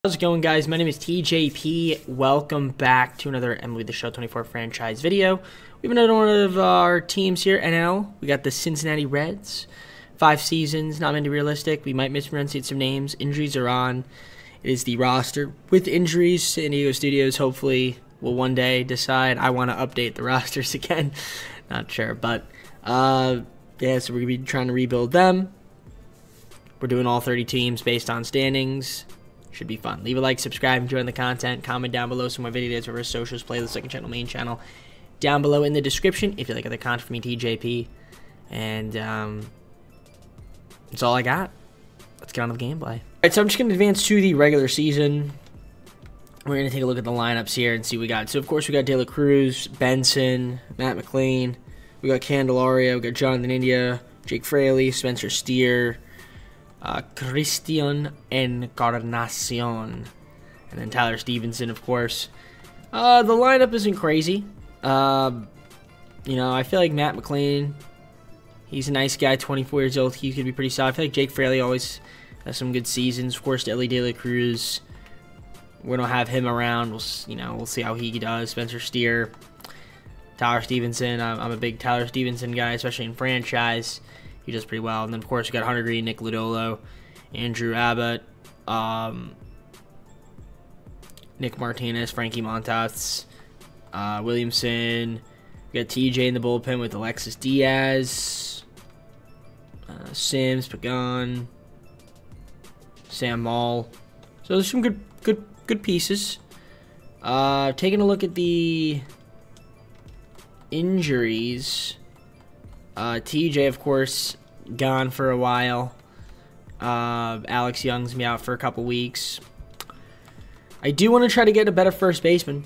How's it going, guys? My name is TJP. Welcome back to another MLB The Show 24 franchise video. We have another one of our teams here, NL. We got the Cincinnati Reds. 5 seasons, not meant to be realistic. We might mispronounce some names. Injuries are on. It is the roster. With injuries, San Diego Studios hopefully will one day decide I want to update the rosters again. Not sure, but yeah, so we're going to be trying to rebuild them. We're doing all 30 teams based on standings. Should be fun. Leave a like, subscribe, enjoy the content. Comment down below some more videos over socials, playlist, second channel, main channel. Down below in the description if you like other content from me, TJP. And that's all I got. Let's get on to the gameplay. Alright, so I'm just going to advance to the regular season. We're going to take a look at the lineups here and see what we got. So, of course, we got De La Cruz, Benson, Matt McLean. We got Candelario. We got Jonathan India, Jake Fraley, Spencer Steer, Christian Encarnacion, and then Tyler Stevenson, of course. The lineup isn't crazy. You know, I feel like Matt McLean, he's a nice guy, 24 years old. He's going to be pretty solid. I feel like Jake Fraley always has some good seasons. Of course, Ellie De La Cruz, we don't have him around. We'll see how he does. Spencer Steer, Tyler Stevenson. I'm a big Tyler Stevenson guy, especially in franchise. He does pretty well. And then, of course, we got Hunter Green, Nick Lodolo, Andrew Abbott, Nick Martinez, Frankie Montas, Williamson. We got TJ in the bullpen with Alexis Diaz, Sims, Pagan, Sam Maul. So there's some good pieces. Taking a look at the injuries. TJ, of course, gone for a while. Alex Young's me out for a couple weeks. I do want to try to get a better first baseman.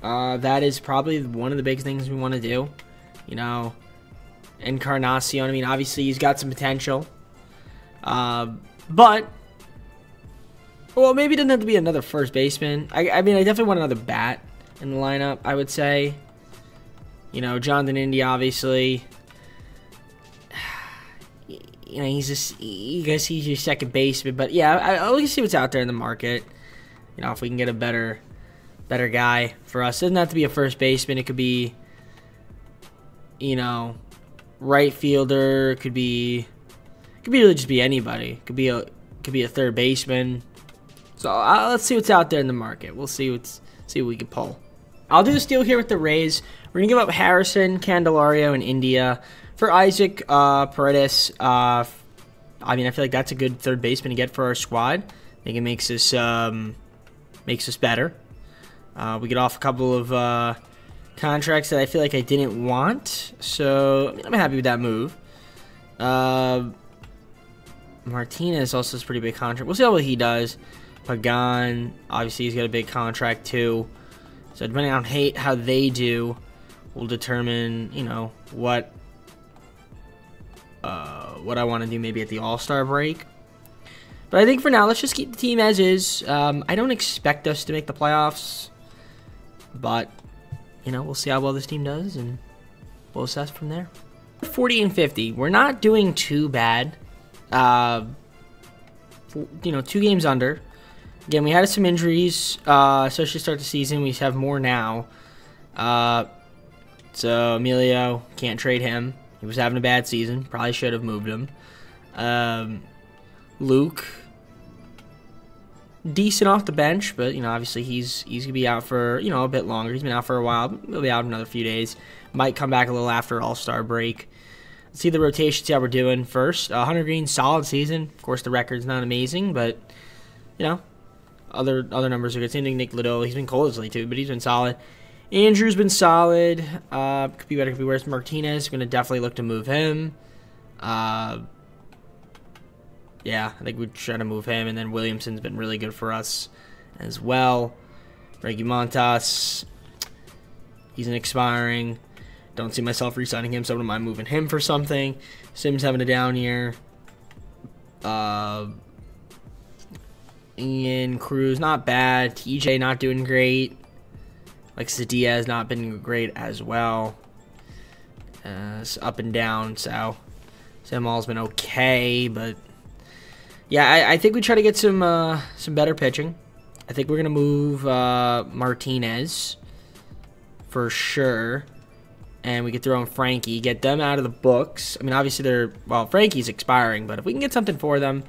That is probably one of the big things we want to do. You know, Encarnacion, I mean, obviously he's got some potential. But, well, maybe it doesn't have to be another first baseman. I mean, I definitely want another bat in the lineup, I would say. You know, Jonathan India, obviously. You know, I guess he's your second baseman. But, yeah, I'll look to see what's out there in the market. You know, if we can get a better guy for us. It doesn't have to be a first baseman. It could be, you know, right fielder. It could really just be anybody. It could be a third baseman. So, let's see what's out there in the market. We'll see what we can pull. I'll do this deal here with the Rays. We're going to give up Harrison, Candelario, and India for Isaac Paredes. I mean, I feel like that's a good third baseman to get for our squad. I think it makes us better. We get off a couple of contracts that I feel like I didn't want. So, I mean, I'm happy with that move. Martinez also has a pretty big contract. We'll see how well he does. Pagan, obviously, he's got a big contract too. So depending on how they do, will determine, you know, what I want to do maybe at the All-Star break. But I think for now, let's just keep the team as is. I don't expect us to make the playoffs, but you know, we'll see how well this team does, and we'll assess from there. 40 and 50. We're not doing too bad. You know, 2 games under. Again, we had some injuries, especially to start the season. We have more now. So, Emilio, can't trade him. He was having a bad season. Probably should have moved him. Luke, decent off the bench, but, you know, obviously he's going to be out for, you know, a bit longer. He's been out for a while. He'll be out in another few days. Might come back a little after All-Star break. Let's see the rotation, see how we're doing first. Hunter Green, solid season. Of course, the record's not amazing, but, you know, other numbers are good. Same thing, Nick Lodolo. He's been cold lately too, but he's been solid. Andrew's been solid. Could be better, could be worse. Martinez, going to definitely look to move him. Yeah, I think we'd try to move him. And then Williamson's been really good for us as well. Frankie Montas, he's an expiring. Don't see myself re-signing him, so I don't mind moving him for something. Sims having a down year. Ian Cruz, not bad. TJ not doing great. Alexis Diaz not been great as well. It's up and down, so Sam Maul's been okay, but Yeah, I think we try to get some better pitching. I think we're gonna move Martinez for sure, and we could throw in Frankie, get them out of the books. I mean, obviously Frankie's expiring, but if we can get something for them,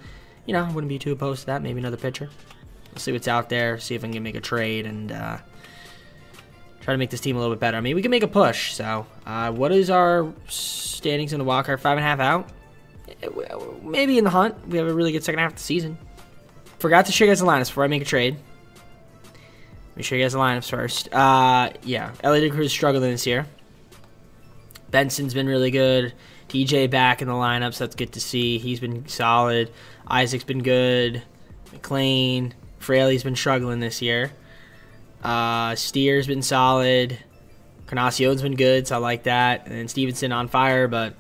you know, I wouldn't be too opposed to that. Maybe another pitcher. We'll see what's out there. See if I can make a trade and try to make this team a little bit better. I mean, we can make a push. So, what is our standings in the wild card? 5.5 out. Maybe in the hunt. We have a really good second half of the season. Forgot to show you guys the lineups before I make a trade. Let me show you guys the lineups first. Yeah, Elliot Cruz struggling this year. Benson's been really good. TJ back in the lineups. That's good to see. He's been solid. Isaac's been good. McLean. Fraley's been struggling this year. Steer's been solid. Carnacion's been good, so I like that. And then Stevenson on fire, but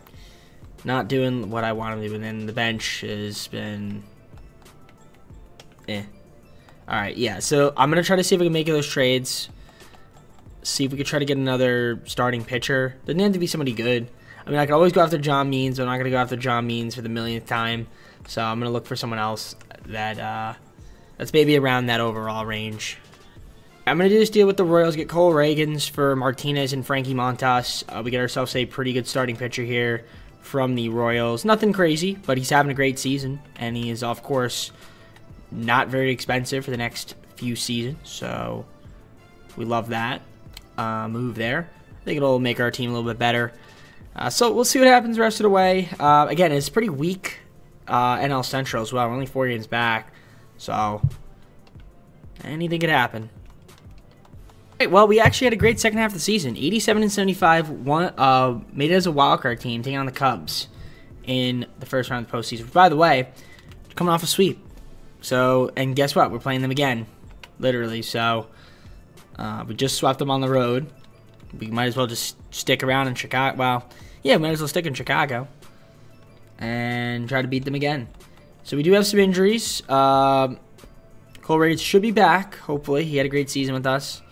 not doing what I want him to do. And then the bench has been Alright, yeah. So I'm going to try to see if we can make those trades. See if we could try to get another starting pitcher. Doesn't have to be somebody good. I mean, I could always go after John Means, but I'm not going to go after John Means for the millionth time. So I'm going to look for someone else that's maybe around that overall range. I'm going to do this deal with the Royals, get Cole Reagans for Martinez and Frankie Montas. We get ourselves a pretty good starting pitcher here from the Royals. Nothing crazy, but he's having a great season, and he is, of course, not very expensive for the next few seasons, so we love that move there. I think it'll make our team a little bit better. So we'll see what happens the rest of the way. Again, it's pretty weak NL Central as well. We're only 4 games back, so anything could happen. Right, well, we actually had a great second half of the season. 87-75, made it as a wildcard team, taking on the Cubs in the first round of the postseason. By the way, coming off a sweep. So, and guess what? We're playing them again, literally. So, we just swept them on the road. We might as well just stick around in Chicago. Well, yeah, we might as well stick in Chicago and try to beat them again. So, we do have some injuries. Cole Reagans should be back, hopefully. He had a great season with us.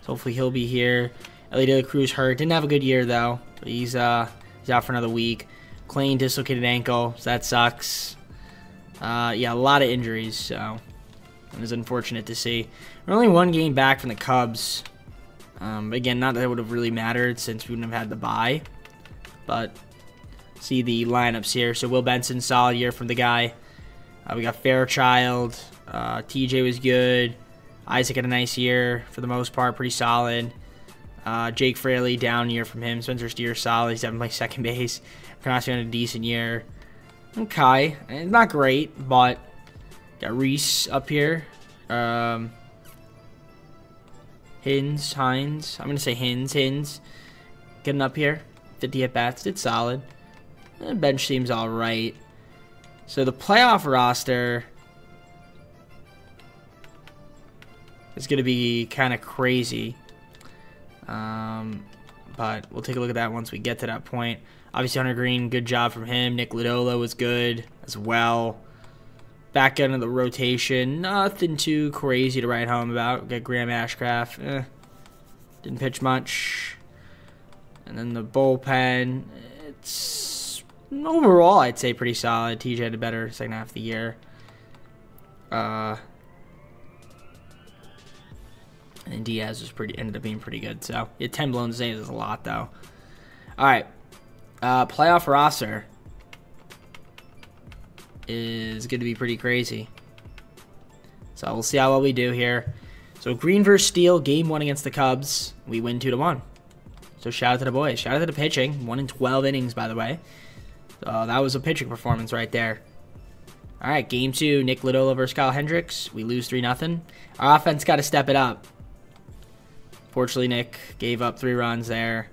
So, hopefully he'll be here. Elliot Cruz hurt. Didn't have a good year, though. But he's out for another week. Klein dislocated ankle, so that sucks. Yeah, a lot of injuries, so it was unfortunate to see. We're only 1 game back from the Cubs. Again, not that it would have really mattered since we wouldn't have had the bye. But see the lineups here. So Will Benson, solid year from the guy. We got Fairchild. TJ was good. Isaac had a nice year for the most part, pretty solid. Jake Fraley, down year from him. Spencer Steer, solid. He's having my second base. Carnacion had a decent year. Okay, not great, but got Reese up here. Hines. I'm going to say Hines. Getting up here. 50 at-bats. Did solid. Bench seems alright. So the playoff roster is going to be kind of crazy. But we'll take a look at that once we get to that point. Obviously, Hunter Green, good job from him. Nick Lodolo was good as well. Back end of the rotation, nothing too crazy to write home about. Got Graham Ashcraft, didn't pitch much. And then the bullpen, it's overall, I'd say pretty solid. TJ had a better second half of the year. And Diaz was ended up being pretty good. So, he had 10 blown saves, is a lot, though. All right. Playoff roster is going to be pretty crazy. So we'll see how well we do here. So Green versus Steele, game 1 against the Cubs. We win 2-1. So shout out to the boys. Shout out to the pitching. 1 in 12 innings, by the way. So that was a pitching performance right there. All right, game 2, Nick Lodolo versus Kyle Hendricks. We lose 3-0. Our offense got to step it up. Fortunately, Nick gave up 3 runs there.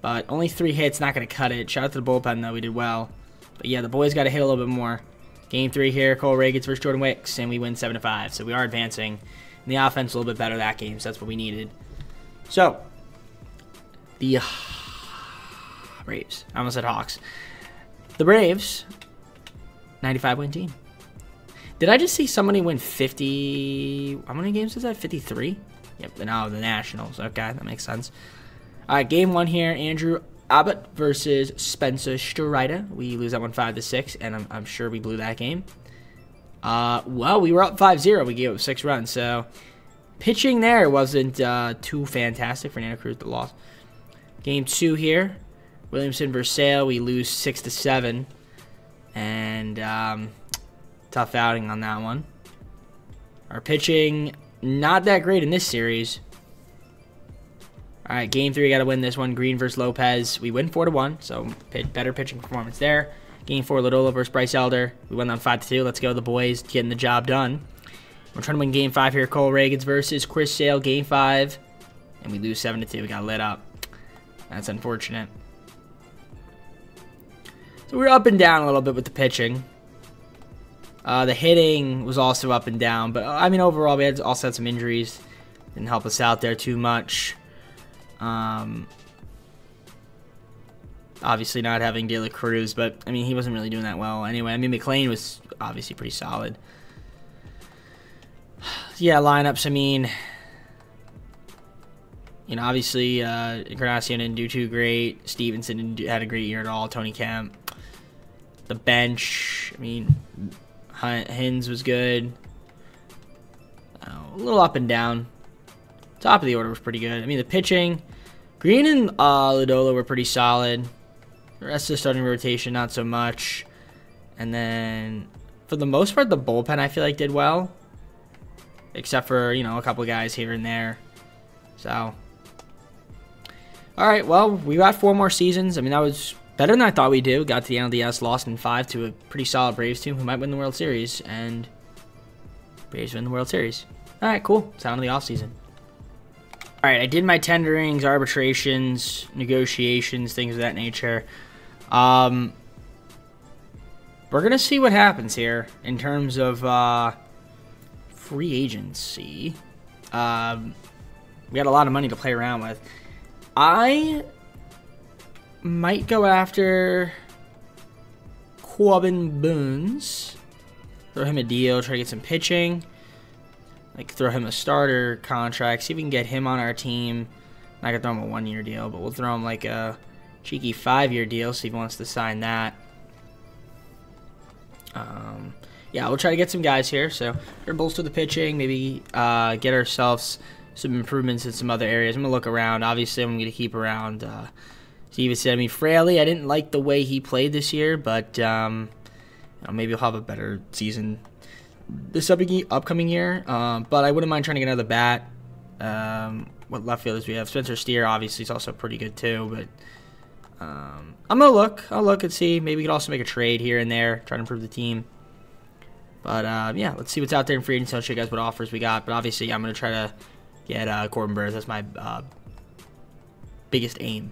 But only 3 hits, not going to cut it. Shout out to the bullpen, though. We did well. But yeah, the boys got to hit a little bit more. Game 3 here, Cole Reagans versus Jordan Wicks, and we win 7-5. So we are advancing. And the offense a little bit better that game, so that's what we needed. So, the Braves. I almost said Hawks. The Braves, 95-win team. Did I just see somebody win 50? How many games is that? 53? Yep, no, the Nationals. Okay, that makes sense. All right, game 1 here, Andrew Abbott versus Spencer Strider. We lose that one 5-6, and I'm sure we blew that game. Well, we were up 5-0. We gave up 6 runs. So pitching there wasn't too fantastic. Fernando Cruz the loss. Game 2 here. Williamson versus Sale. We lose 6-7. And tough outing on that one. Our pitching, not that great in this series. All right, game 3, got to win this one. Green versus Lopez. We win 4-1, so better pitching performance there. Game 4, Lodolo versus Bryce Elder. We went on 5-2. Let's go, the boys, getting the job done. We're trying to win game 5 here. Cole Reagans versus Chris Sale, game 5. And we lose 7-2. We got lit up. That's unfortunate. So we're up and down a little bit with the pitching. The hitting was also up and down. But, I mean, overall, we also had some injuries. Didn't help us out there too much. Obviously not having De La Cruz, but, I mean, he wasn't really doing that well. Anyway, I mean, McLean was obviously pretty solid. Yeah, lineups, I mean, you know, obviously, Encarnacion didn't do too great. Stevenson had a great year at all. Tony Kemp. The bench, I mean, Hines was good. A little up and down. Top of the order was pretty good. I mean, the pitching, Green and Lodolo were pretty solid. The rest of the starting rotation, not so much. And then, for the most part, the bullpen, I feel like, did well. Except for, you know, a couple guys here and there. So, all right, well, we got 4 more seasons. I mean, that was better than I thought we'd do. Got to the NLDS, lost in 5 to a pretty solid Braves team who might win the World Series. And Braves win the World Series. All right, cool. It's on to the offseason. All right, I did my tenderings, arbitrations, negotiations, things of that nature. We're going to see what happens here in terms of free agency. We got a lot of money to play around with. I might go after Corbin Burns. Throw him a deal, try to get some pitching. Like, throw him a starter contract, see if we can get him on our team. Not going to throw him a 1-year deal, but we'll throw him like a cheeky 5-year deal, see if he wants to sign that. Yeah, we'll try to get some guys here. So, we're going to bolster the pitching, maybe get ourselves some improvements in some other areas. I'm going to look around. Obviously, I'm going to keep around Stevenson. I mean, Fraley, I didn't like the way he played this year, but you know, maybe he'll have a better season this upcoming year, but I wouldn't mind trying to get another bat. What left fielders we have? Spencer Steer, obviously, is also pretty good too, but I'm going to look. I'll look and see. Maybe we could also make a trade here and there, try to improve the team. But, yeah, let's see what's out there in free agency. I'll show you guys what offers we got, but obviously, yeah, I'm going to try to get Corbin Burns. That's my biggest aim.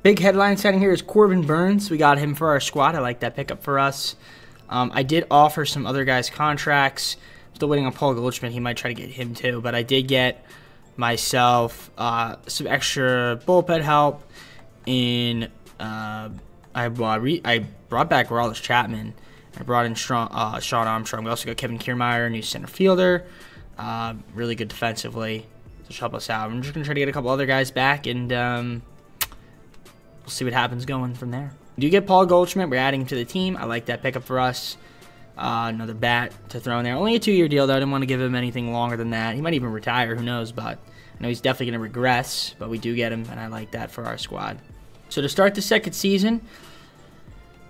Big headline signing here is Corbin Burns. We got him for our squad. I like that pickup for us. I did offer some other guys contracts. Still waiting on Paul Goldschmidt. He might try to get him too. But I did get myself some extra bullpen help. I brought back Raulus Chapman. I brought in Sean Armstrong. We also got Kevin Kiermaier, new center fielder. Really good defensively to help us out. I'm just going to try to get a couple other guys back, and we'll see what happens going from there. We do get Paul Goldschmidt. We're adding him to the team. I like that pickup for us. Another bat to throw in there. Only a 2-year deal, though. I didn't want to give him anything longer than that. He might even retire. Who knows? But I know he's definitely going to regress. But we do get him, and I like that for our squad. So to start the second season,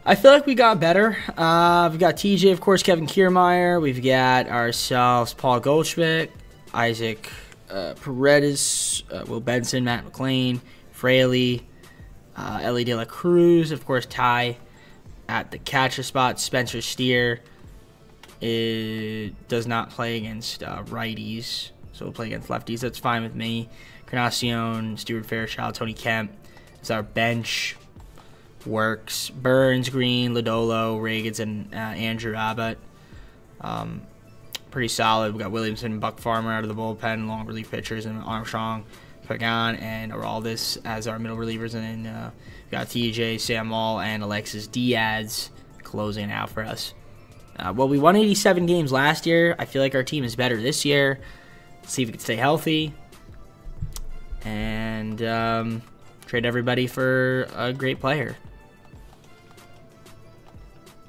I feel like we got better. We've got TJ, of course, Kevin Kiermaier. We've got ourselves Paul Goldschmidt, Isaac Paredes, Will Benson, Matt McLean, Fraley, Ellie De La Cruz, of course, Ty at the catcher spot. Spencer Steer does not play against righties, so we'll play against lefties. That's fine with me. Encarnacion, Stuart Fairchild, Tony Kemp is our bench. Works. Burns, Green, Lodolo, Reagans, and Andrew Abbott. Pretty solid. We got Williamson and Buck Farmer out of the bullpen, long relief pitchers, and Armstrong, Pagan, and Araldis as our middle relievers. And then we got TJ, Sam Wall, and Alexis Diaz closing out for us. Well, we won 87 games last year. I feel like our team is better this year. Let's see if we can stay healthy. And trade everybody for a great player.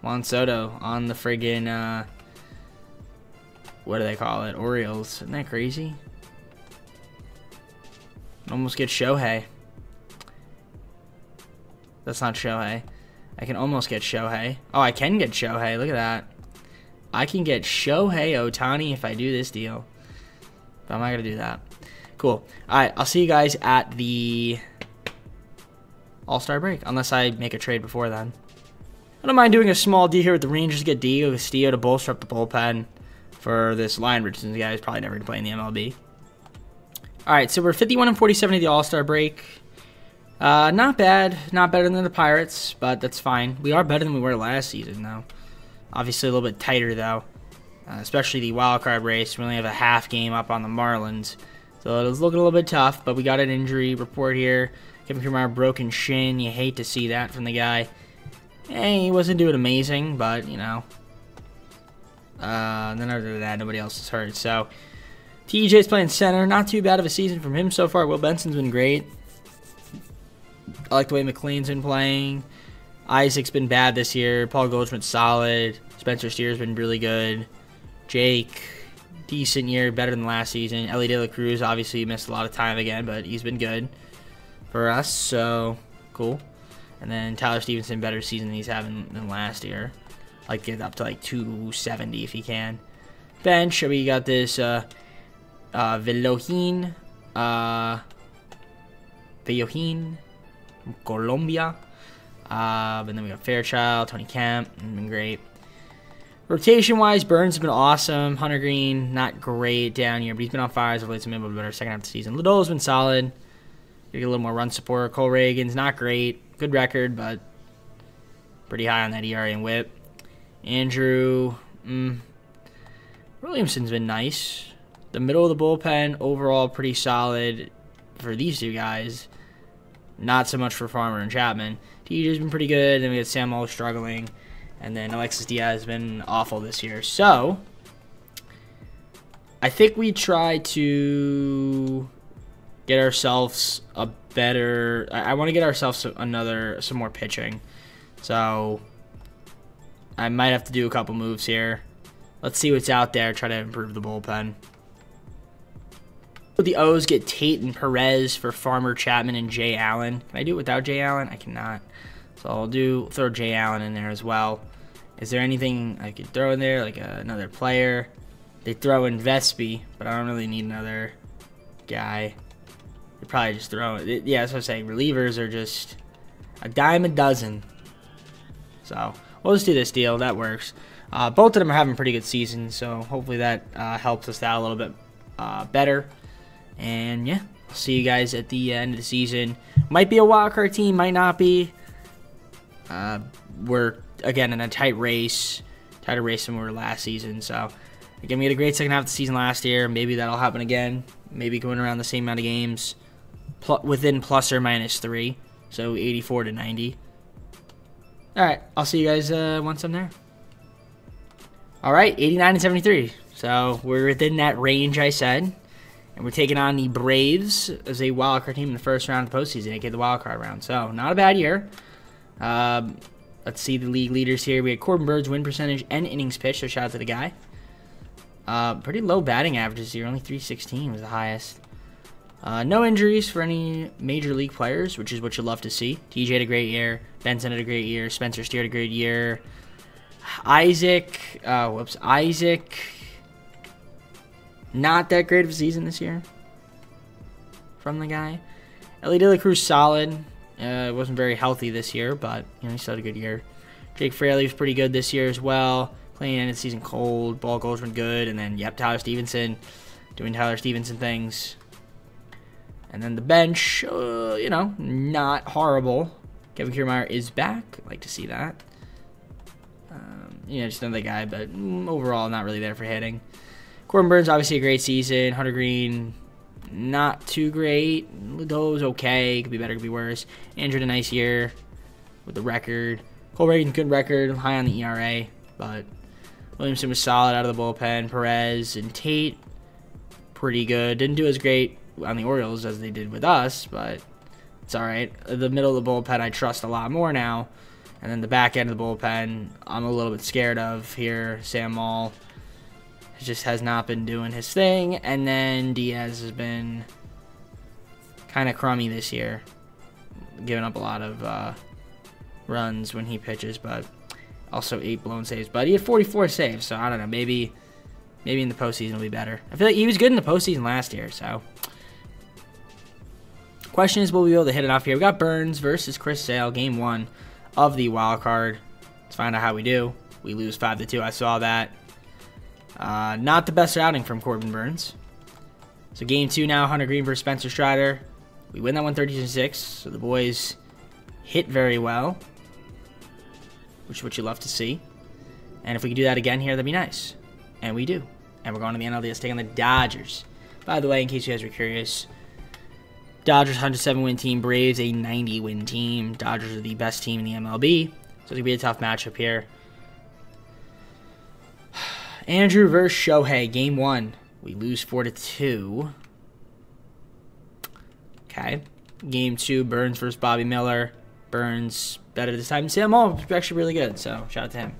Juan Soto on the friggin' what do they call it? Orioles. Isn't that crazy? Almost get Shohei. That's not Shohei. I can almost get Shohei. Oh, I can get Shohei. Look at that. I can get Shohei Ohtani if I do this deal. But I'm not going to do that. Cool. All right, I'll see you guys at the All-Star break, unless I make a trade before then. I don't mind doing a small D here with the Rangers to get Diego Castillo to bolster up the bullpen for this Lion Richardson guy who's probably never going to play in the MLB. All right, so we're 51-47 at the All-Star break. Not bad. Not better than the Pirates, but that's fine. We are better than we were last season, though. Obviously, a little bit tighter, though. Especially the wild card race. We only have a half game up on the Marlins. So it was looking a little bit tough, but we got an injury report here. Kevin Kiermaier, broken shin. You hate to see that from the guy. He wasn't doing amazing, but, you know. Then other than that, nobody else is hurt. So, TJ's playing center. Not too bad of a season from him so far. Will Benson's been great. I like the way McLean's been playing. Isaac's been bad this year. Paul Goldschmidt's solid. Spencer Steer's been really good. Jake, decent year, better than last season. Ellie De La Cruz, obviously missed a lot of time again, but he's been good for us, so cool. And then Tyler Stevenson, better season than he's having than last year. Like get up to like 270 if he can. Bench, we got this Villohin from Colombia. And then we got Fairchild, Tony Kemp, been great. Rotation-wise, Burns has been awesome. Hunter Green, not great down here, but he's been on fire. He's played some maybe better second half of the season. Lodolo's been solid. Get a little more run support. Cole Reagan's not great. Good record, but pretty high on that ERA and WHIP. Andrew Williamson's been nice. The middle of the bullpen, overall pretty solid for these two guys. Not so much for Farmer and Chapman. TJ's been pretty good. Then we got Sam Lowe struggling. And then Alexis Diaz has been awful this year. So, I think we try to get ourselves a better... I want to get ourselves some more pitching. So, I might have to do a couple moves here. Let's see what's out there. Try to improve the bullpen. The O's get Tate and Perez for Farmer, Chapman, and Jay Allen. Can I do it without Jay Allen? I cannot. So I'll throw Jay Allen in there as well. Is there anything I could throw in there, like another player? They throw in Vespi, but I don't really need another guy. They probably just throw it. Yeah, that's what I'm saying. Relievers are just a dime a dozen. So we'll just do this deal. That works. Both of them are having pretty good seasons, so hopefully that helps us out a little bit better. And yeah, I'll see you guys at the end of the season. Might be a wildcard team, might not be. We're again in a tighter race than we were last season. So again, we had a great second half of the season last year. Maybe that'll happen again. Maybe going around the same amount of games, within plus or minus 3. So 84 to 90. All right, I'll see you guys once I'm there. All right, 89 and 73. So we're within that range I said. And we're taking on the Braves as a wildcard team in the first round of the postseason, aka the wildcard round. So, not a bad year. Let's see the league leaders here. We had Corbin Bird's win percentage and innings pitched, so shout out to the guy. Pretty low batting averages here. Only 316 was the highest. No injuries for any major league players, which is what you love to see. TJ had a great year. Benson had a great year. Spencer Steer had a great year. Isaac. Not that great of a season this year from the guy. Ellie De La Cruz solid. Wasn't very healthy this year, but he still had a good year. Jake Fraley was pretty good this year as well. Playing ended the season cold. Ball Goldschmidt good, and then Tyler Stevenson doing Tyler Stevenson things. And then the bench, not horrible. Kevin Kiermaier is back. I'd like to see that. Just another guy, but overall not really there for hitting. Corbin Burns, obviously a great season. Hunter Green, not too great. Lodolo's okay. Could be better, could be worse. Andrew had a nice year with the record. Cole Reagan, good record. High on the ERA. But Williamson was solid out of the bullpen. Perez and Tate, pretty good. Didn't do as great on the Orioles as they did with us, but it's all right. The middle of the bullpen I trust a lot more now. And then the back end of the bullpen I'm a little bit scared of here. Sam Moll He just has not been doing his thing. And then Diaz has been kind of crummy this year, giving up a lot of runs when he pitches, but also 8 blown saves. But he had 44 saves, so I don't know. Maybe in the postseason will be better. I feel like he was good in the postseason last year, so. Question is, will we be able to hit it off here? We got Burns versus Chris Sale, game 1 of the wild card. Let's find out how we do. We lose 5-2. I saw that. Not the best outing from Corbin Burns. So game 2 now, Hunter Green versus Spencer Strider. We win that one 30-6. So the boys hit very well, which is what you love to see. And if we could do that again here, that'd be nice. And we do. And we're going to the NLDS taking the Dodgers. By the way, in case you guys were curious, Dodgers 107-win team, Braves a 90-win team. Dodgers are the best team in the MLB. So it's going to be a tough matchup here. Andrew versus Shohei, game 1. We lose 4-2. Okay. Game 2, Burns versus Bobby Miller. Burns better this time. Sam Moll was actually really good, so shout out to him.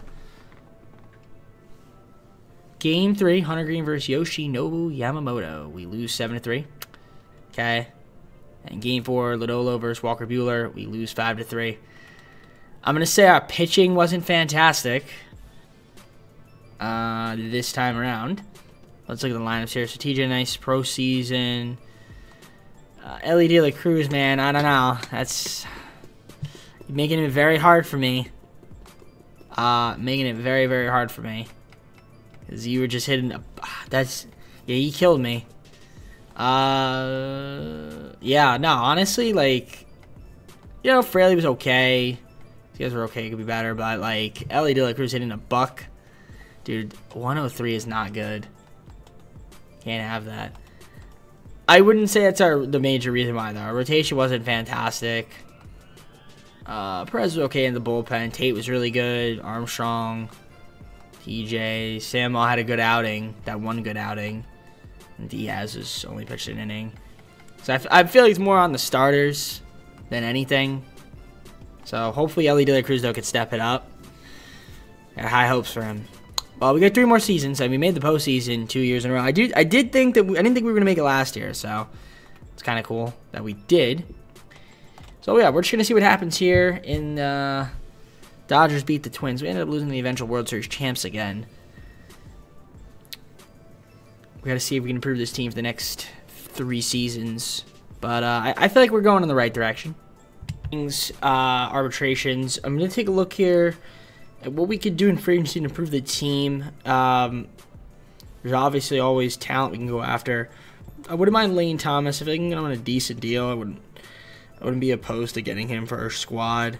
Game 3, Hunter Green versus Yoshinobu Yamamoto. We lose 7-3. Okay. And game 4, Lodolo versus Walker Buehler. We lose 5-3. I'm going to say our pitching wasn't fantastic this time around. Let's look at the lineups here. So TJ Nice, pro season. Ellie De La Cruz, man, I don't know. That's making it very hard for me. Making it very, very hard for me. Because you were just hitting yeah, he killed me. Yeah, no, honestly, like, you know, Fraley was okay. These guys were okay, could be better, but like Ellie De La Cruz hitting a buck. Dude, 103 is not good. Can't have that. I wouldn't say that's the major reason why, though. Our rotation wasn't fantastic. Perez was okay in the bullpen. Tate was really good. Armstrong, TJ, Samuel had a good outing. That one good outing. And Diaz has only pitched an inning. So I feel like it's more on the starters than anything. So hopefully Ellie De La Cruz, though, could step it up. Got high hopes for him. Well, we got 3 more seasons, and we made the postseason 2 years in a row. I did think that I didn't think we were gonna make it last year, so it's kind of cool that we did. So yeah, we're just gonna see what happens here in Dodgers beat the Twins. We ended up losing the eventual World Series champs again. We got to see if we can improve this team for the next 3 seasons, but I feel like we're going in the right direction. Arbitrations. I'm gonna take a look here at what we could do in free agency to improve the team. There's obviously always talent we can go after. I wouldn't mind Lane Thomas if I can get him on a decent deal. I wouldn't be opposed to getting him for our squad.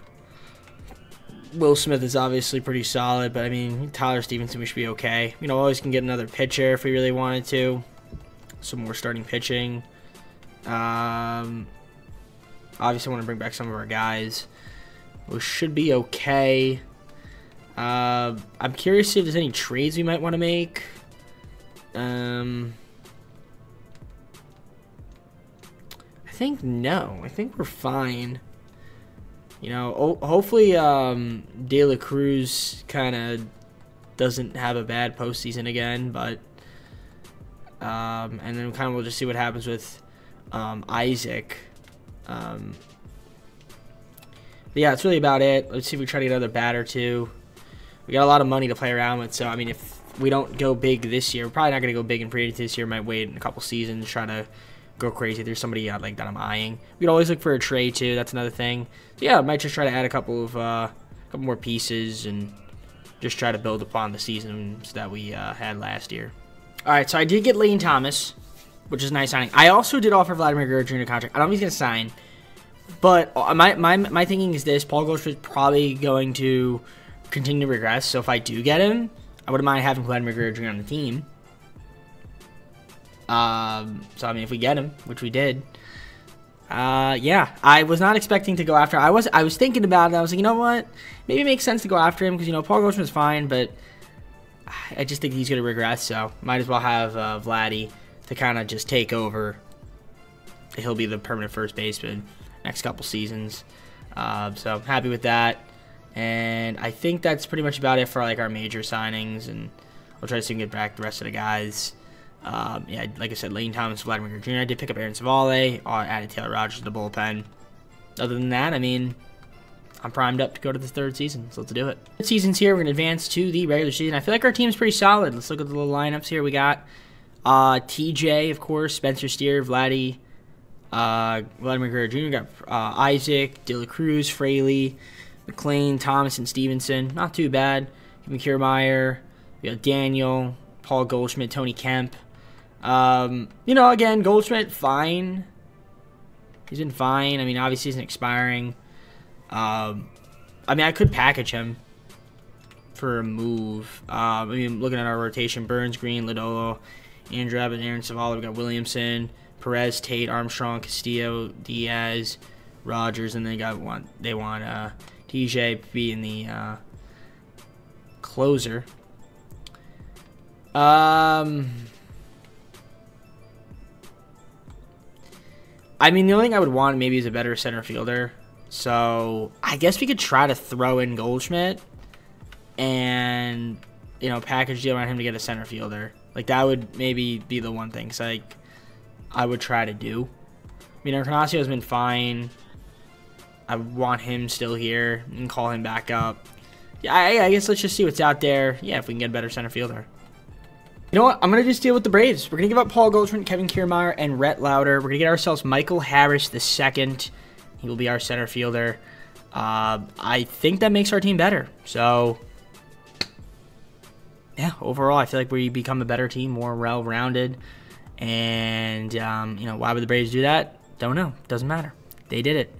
Will Smith is obviously pretty solid, but I mean Tyler Stevenson, we should be okay. You know, always can get another pitcher if we really wanted to. Some more starting pitching. Obviously, I want to bring back some of our guys. We should be okay. I'm curious if there's any trades we might want to make. I think no. I think we're fine. You know, hopefully De La Cruz kind of doesn't have a bad postseason again, but and then kind of we'll just see what happens with Isaac. Yeah, that's really about it. Let's see if we try to get another batter too. We got a lot of money to play around with, so I mean, if we don't go big this year, we're probably not going to go big in free agency this year. Might wait in a couple seasons, try to go crazy. There's somebody like that I'm eyeing. We'd always look for a trade too. That's another thing. So yeah, I might just try to add a couple more pieces and just try to build upon the seasons that we had last year. All right, so I did get Lane Thomas, which is a nice signing. I also did offer Vladimir Guerrero Jr. a contract. I don't know if he's gonna sign, but my thinking is this: Paul Goldschmidt's probably going to continue to regress. So if I do get him, I wouldn't mind having Vladimir Guerrero Jr. on the team. So I mean, if we get him, which we did, yeah, I was not expecting to go after. I was thinking about it. I was like, you know what? Maybe it makes sense to go after him because, you know, Paul Goldschmidt's fine, but I just think he's going to regress. So might as well have Vladdy to kind of just take over. He'll be the permanent first baseman next couple seasons. So happy with that. And I think that's pretty much about it for like our major signings. And I'll try to see if we can get back the rest of the guys. Yeah, like I said, Lane Thomas, Vladimir Jr. I did pick up Aaron Savale. Added Taylor Rogers to the bullpen. Other than that, I mean, I'm primed up to go to the third season, so let's do it. Third season's here. We're going to advance to the regular season. I feel like our team's pretty solid. Let's look at the little lineups here. We got TJ, of course, Spencer Steer, Vladimir Guerrero Jr. We got Isaac, De La Cruz, Fraley, McLean, Thomas, and Stevenson. Not too bad. Kevin Kiermaier. We got Daniel, Paul Goldschmidt, Tony Kemp. You know, again, Goldschmidt, fine. He's been fine. I mean, obviously he's expiring. I mean, I could package him for a move. I mean, looking at our rotation, Burns, Green, Lodolo, Andrew Abbott, Aaron Savale. We got Williamson, Perez, Tate, Armstrong, Castillo, Diaz, Rogers, and they want TJ being the closer. I mean, the only thing I would want maybe is a better center fielder. So I guess we could try to throw in Goldschmidt and, you know, package deal around him to get a center fielder. Like, that would maybe be the one thing. So, like, I would try to do. I mean, Encarnacion has been fine. I want him still here and call him back up. Yeah, I guess let's just see what's out there. Yeah, if we can get a better center fielder. You know what? I'm going to just deal with the Braves. We're going to give up Paul Goldschmidt, Kevin Kiermaier, and Rhett Lauder. We're going to get ourselves Michael Harris II. He will be our center fielder. I think that makes our team better. So, yeah, overall, I feel like we become a better team, more well-rounded. And, you know, why would the Braves do that? Don't know. Doesn't matter. They did it.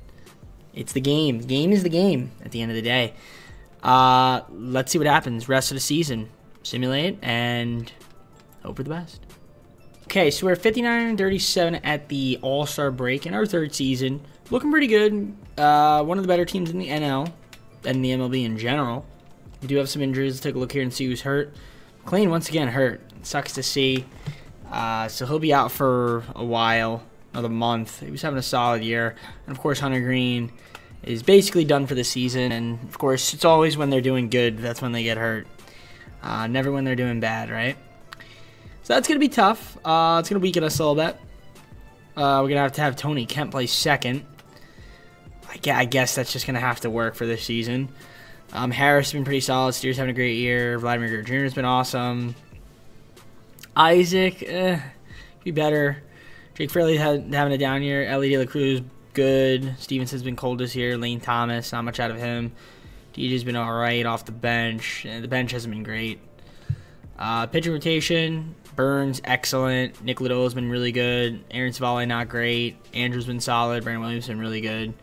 It's the game. The game is the game at the end of the day. Let's see what happens rest of the season. Simulate and hope for the best. Okay, so we're 59-37 at the All-Star break in our third season. Looking pretty good. One of the better teams in the NL and the MLB in general. We do have some injuries. Let's take a look here and see who's hurt. McLean once again hurt. It sucks to see. So he'll be out for a while, another month. He was having a solid year. And, of course, Hunter Green is basically done for the season. And, of course, it's always when they're doing good, that's when they get hurt. Never when they're doing bad, right? So that's going to be tough. It's going to weaken us a little bit. We're going to have Tony Kemp play second. I guess that's just going to have to work for this season. Harris has been pretty solid. Steer's having a great year. Vladimir Guerrero Jr. has been awesome. Isaac, could be better. Jake Fraley having a down year. Ellie De La Cruz, good. Stevenson's been cold this year. Lane Thomas, not much out of him. DJ's been all right off the bench. The bench hasn't been great. Pitching rotation, Burns, excellent. Nick Lodolo's been really good. Aaron Savale, not great. Andrew's been solid. Brandon Williams been really good.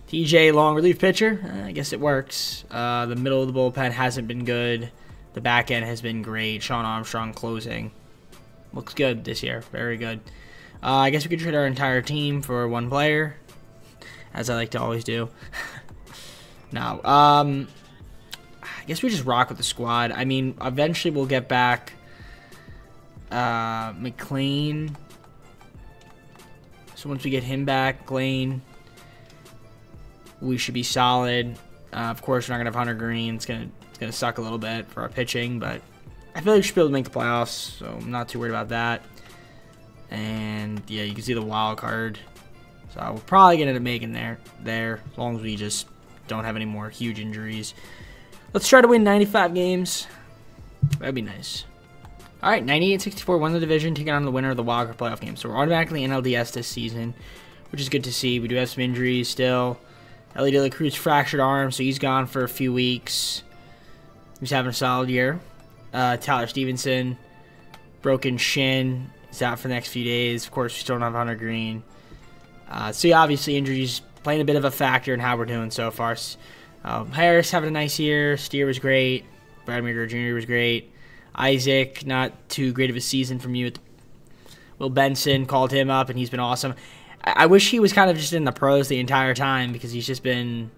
TJ, long relief pitcher. I guess it works. The middle of the bullpen hasn't been good. The back end has been great. Sean Armstrong closing. Looks good this year. Very good. I guess we could trade our entire team for one player, as I like to always do. No. I guess we just rock with the squad. I mean, eventually we'll get back McLean. So once we get him back, McLean, we should be solid. Of course, we're not gonna have Hunter Green. It's gonna suck a little bit for our pitching, but I feel like we should be able to make the playoffs, so I'm not too worried about that. And yeah, you can see the wild card. So we're probably gonna end up making there as long as we just don't have any more huge injuries. Let's try to win 95 games. That'd be nice. All right, 98-64 won the division, taking on the winner of the wild card playoff game. So we're automatically in LDS this season, which is good to see. We do have some injuries still. Ellie De La Cruz fractured arm, so he's gone for a few weeks. He's having a solid year. Tyler Stevenson, broken shin. He's out for the next few days. Of course, we still don't have Hunter Green. So yeah, obviously injuries playing a bit of a factor in how we're doing so far. Harris having a nice year. Steer was great. Vladimir Guerrero Jr. was great. Isaac, not too great of a season from you. Will Benson called him up, and he's been awesome. I wish he was kind of just in the pros the entire time because he's just been...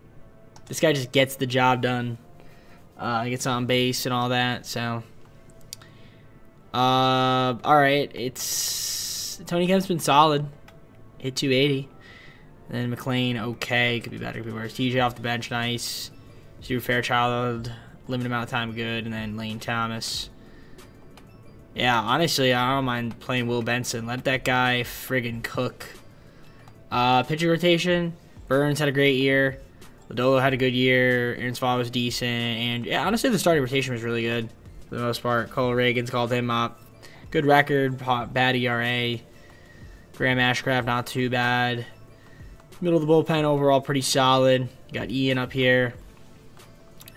This guy just gets the job done. He gets on base and all that, so... Alright, it's... Tony Kemp's been solid. Hit 280. And then McLean, okay. Could be better, could be worse. TJ off the bench, nice. Stu Fairchild, limited amount of time, good. And then Lane Thomas. Yeah, honestly, I don't mind playing Will Benson. Let that guy friggin' cook. Pitching rotation. Burns had a great year. Lodolo had a good year. Aaron Svala was decent. And, yeah, honestly, the starting rotation was really good for the most part. Cole Reagan's called him up. Good record. Bad ERA. Graham Ashcraft, not too bad. Middle of the bullpen overall, pretty solid. You got Ian up here.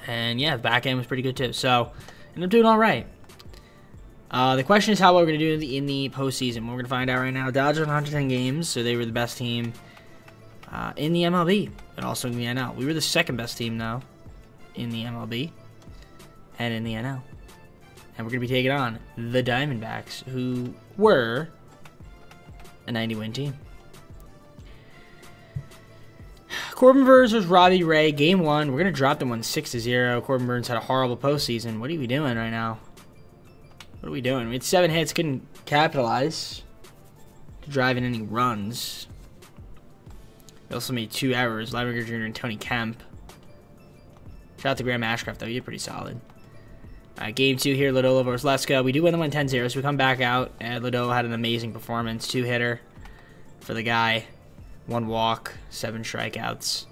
And, yeah, the back end was pretty good, too. So, ended up doing all right. The question is how well we're going to do in the postseason. We're going to find out right now. Dodgers 110 games, so they were the best team in the MLB, but also in the NL. We were the second best team, though, in the MLB and in the NL. And we're going to be taking on the Diamondbacks, who were a 90-win team. Corbin Burns versus Robbie Ray, Game 1. We're going to drop them 6-0. Corbin Burns had a horrible postseason. What are we doing right now? What are we doing? We had 7 hits, couldn't capitalize to drive in any runs. We also made 2 errors, Levinger Jr. and Tony Kemp. Shout out to Graham Ashcraft, though. He did pretty solid. Game 2 here, Lodolo versus Lesko. We do win the 10-0, so we come back out, and Lodolo had an amazing performance. 2-hitter for the guy. 1 walk, 7 strikeouts.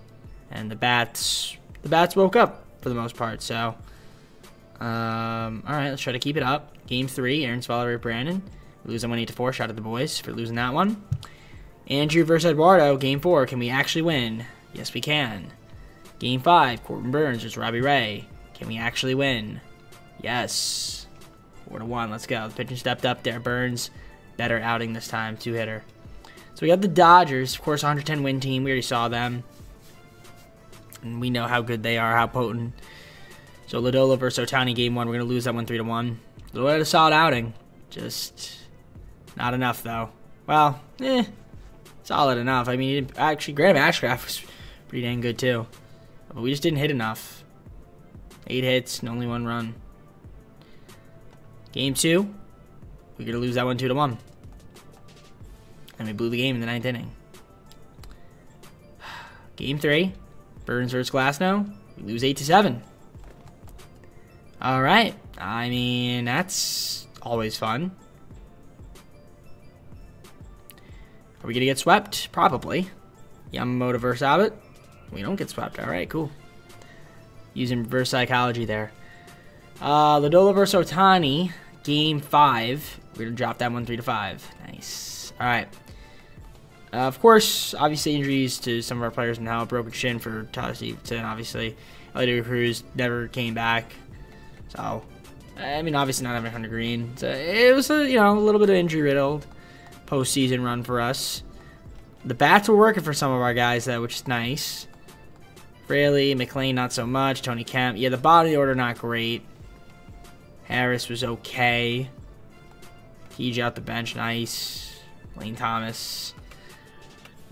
And the bats woke up for the most part, so... Alright, let's try to keep it up. Game 3, Aaron Svala, Brandon. We lose on 1-8-4. Shout out to the boys for losing that one. Andrew versus Eduardo, Game 4. Can we actually win? Yes, we can. Game 5, Corbin Burns versus Robbie Ray. Can we actually win? Yes. 4-1. Let's go. The pitcher stepped up there. Burns, better outing this time. 2-hitter. So we got the Dodgers, of course, 110-win team. We already saw them. And we know how good they are, how potent. So Lodolo versus Ohtani, Game 1. We're going to lose that one 3-1. Lodolo had a solid outing. Just not enough, though. Well, solid enough. I mean, actually, Graham Ashcraft was pretty dang good, too. But we just didn't hit enough. 8 hits and only 1 run. Game 2. We're going to lose that one 2-1. And we blew the game in the 9th inning. Game 3. Burns versus Glasnow. We lose 8-7. Alright. I mean, that's always fun. Are we going to get swept? Probably. Yamamoto versus Abbott. We don't get swept. Alright, cool. Using reverse psychology there. Lodolo versus Ohtani. Game 5. We're going to drop that one 3-5. Nice. Alright. Of course, obviously injuries to some of our players now. Broken shin for Tyler Stevenson, obviously. Elliot Cruz never came back. So, I mean, obviously not having Hunter Green. So it was, a little bit of injury-riddled postseason run for us. The bats were working for some of our guys, though, which is nice. Fraley, McLean, not so much. Tony Kemp. Yeah, the bottom of the order, not great. Harris was okay. TJ out the bench, nice. Lane Thomas.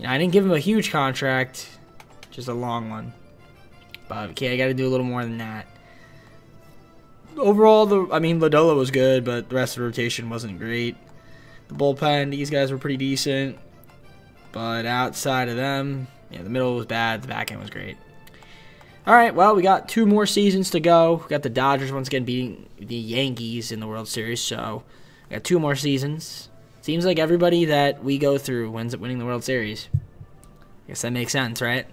I didn't give him a huge contract, just a long one. But, okay, I got to do a little more than that. Overall, Lodolo was good, but the rest of the rotation wasn't great. The bullpen, these guys were pretty decent. But outside of them, yeah, the middle was bad. The back end was great. All right, well, we got 2 more seasons to go. We got the Dodgers once again beating the Yankees in the World Series, so we got 2 more seasons. Seems like everybody that we go through ends up winning the World Series. I guess that makes sense, right?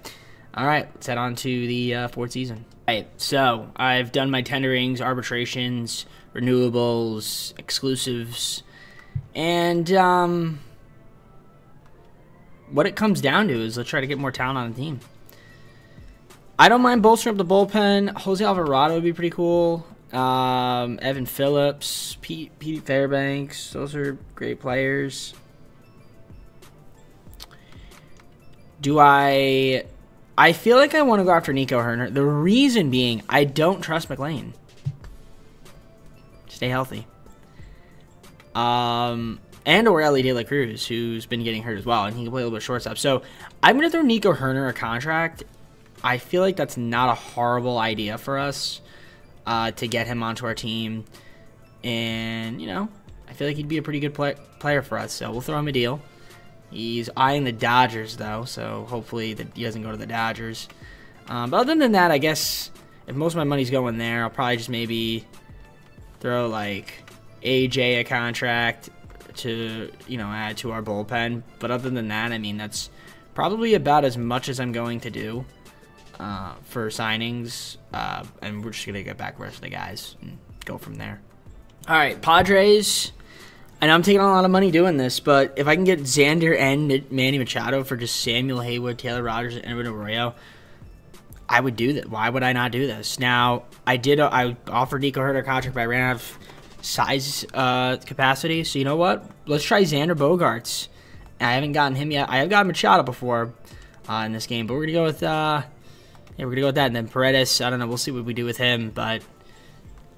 All right, let's head on to the 4th season. All right, so I've done my tenderings, arbitrations, renewables, exclusives, and what it comes down to is let's try to get more talent on the team. I don't mind bolstering up the bullpen. Jose Alvarado would be pretty cool. Evan Phillips, Pete Fairbanks, those are great players. I feel like I want to go after Nico Herner. The reason being, I don't trust McLean. Stay healthy. And or Ellie De La Cruz, who's been getting hurt as well, and he can play a little bit of shortstop. So I'm going to throw Nico Herner a contract. I feel like that's not a horrible idea for us to get him onto our team. And, I feel like he'd be a pretty good player for us, so we'll throw him a deal. He's eyeing the Dodgers, though, so hopefully he doesn't go to the Dodgers. But other than that, I guess if most of my money's going there, I'll probably just maybe throw, like, AJ a contract to, you know, add to our bullpen. But other than that, I mean, that's probably about as much as I'm going to do for signings. And we're just going to get back the rest of the guys and go from there. All right, Padres. I know I'm taking a lot of money doing this, but if I can get Xander and Manny Machado for just Samuel Haywood, Taylor Rogers, and Edwin Arroyo, I would do that. Why would I not do this? Now, I offered Nico Hurt a contract, but I ran out of size capacity. So you know what? Let's try Xander Bogaerts. I haven't gotten him yet. I have gotten Machado before in this game, but we're gonna go with we're gonna go with that. And then Paredes, I don't know. We'll see what we do with him, but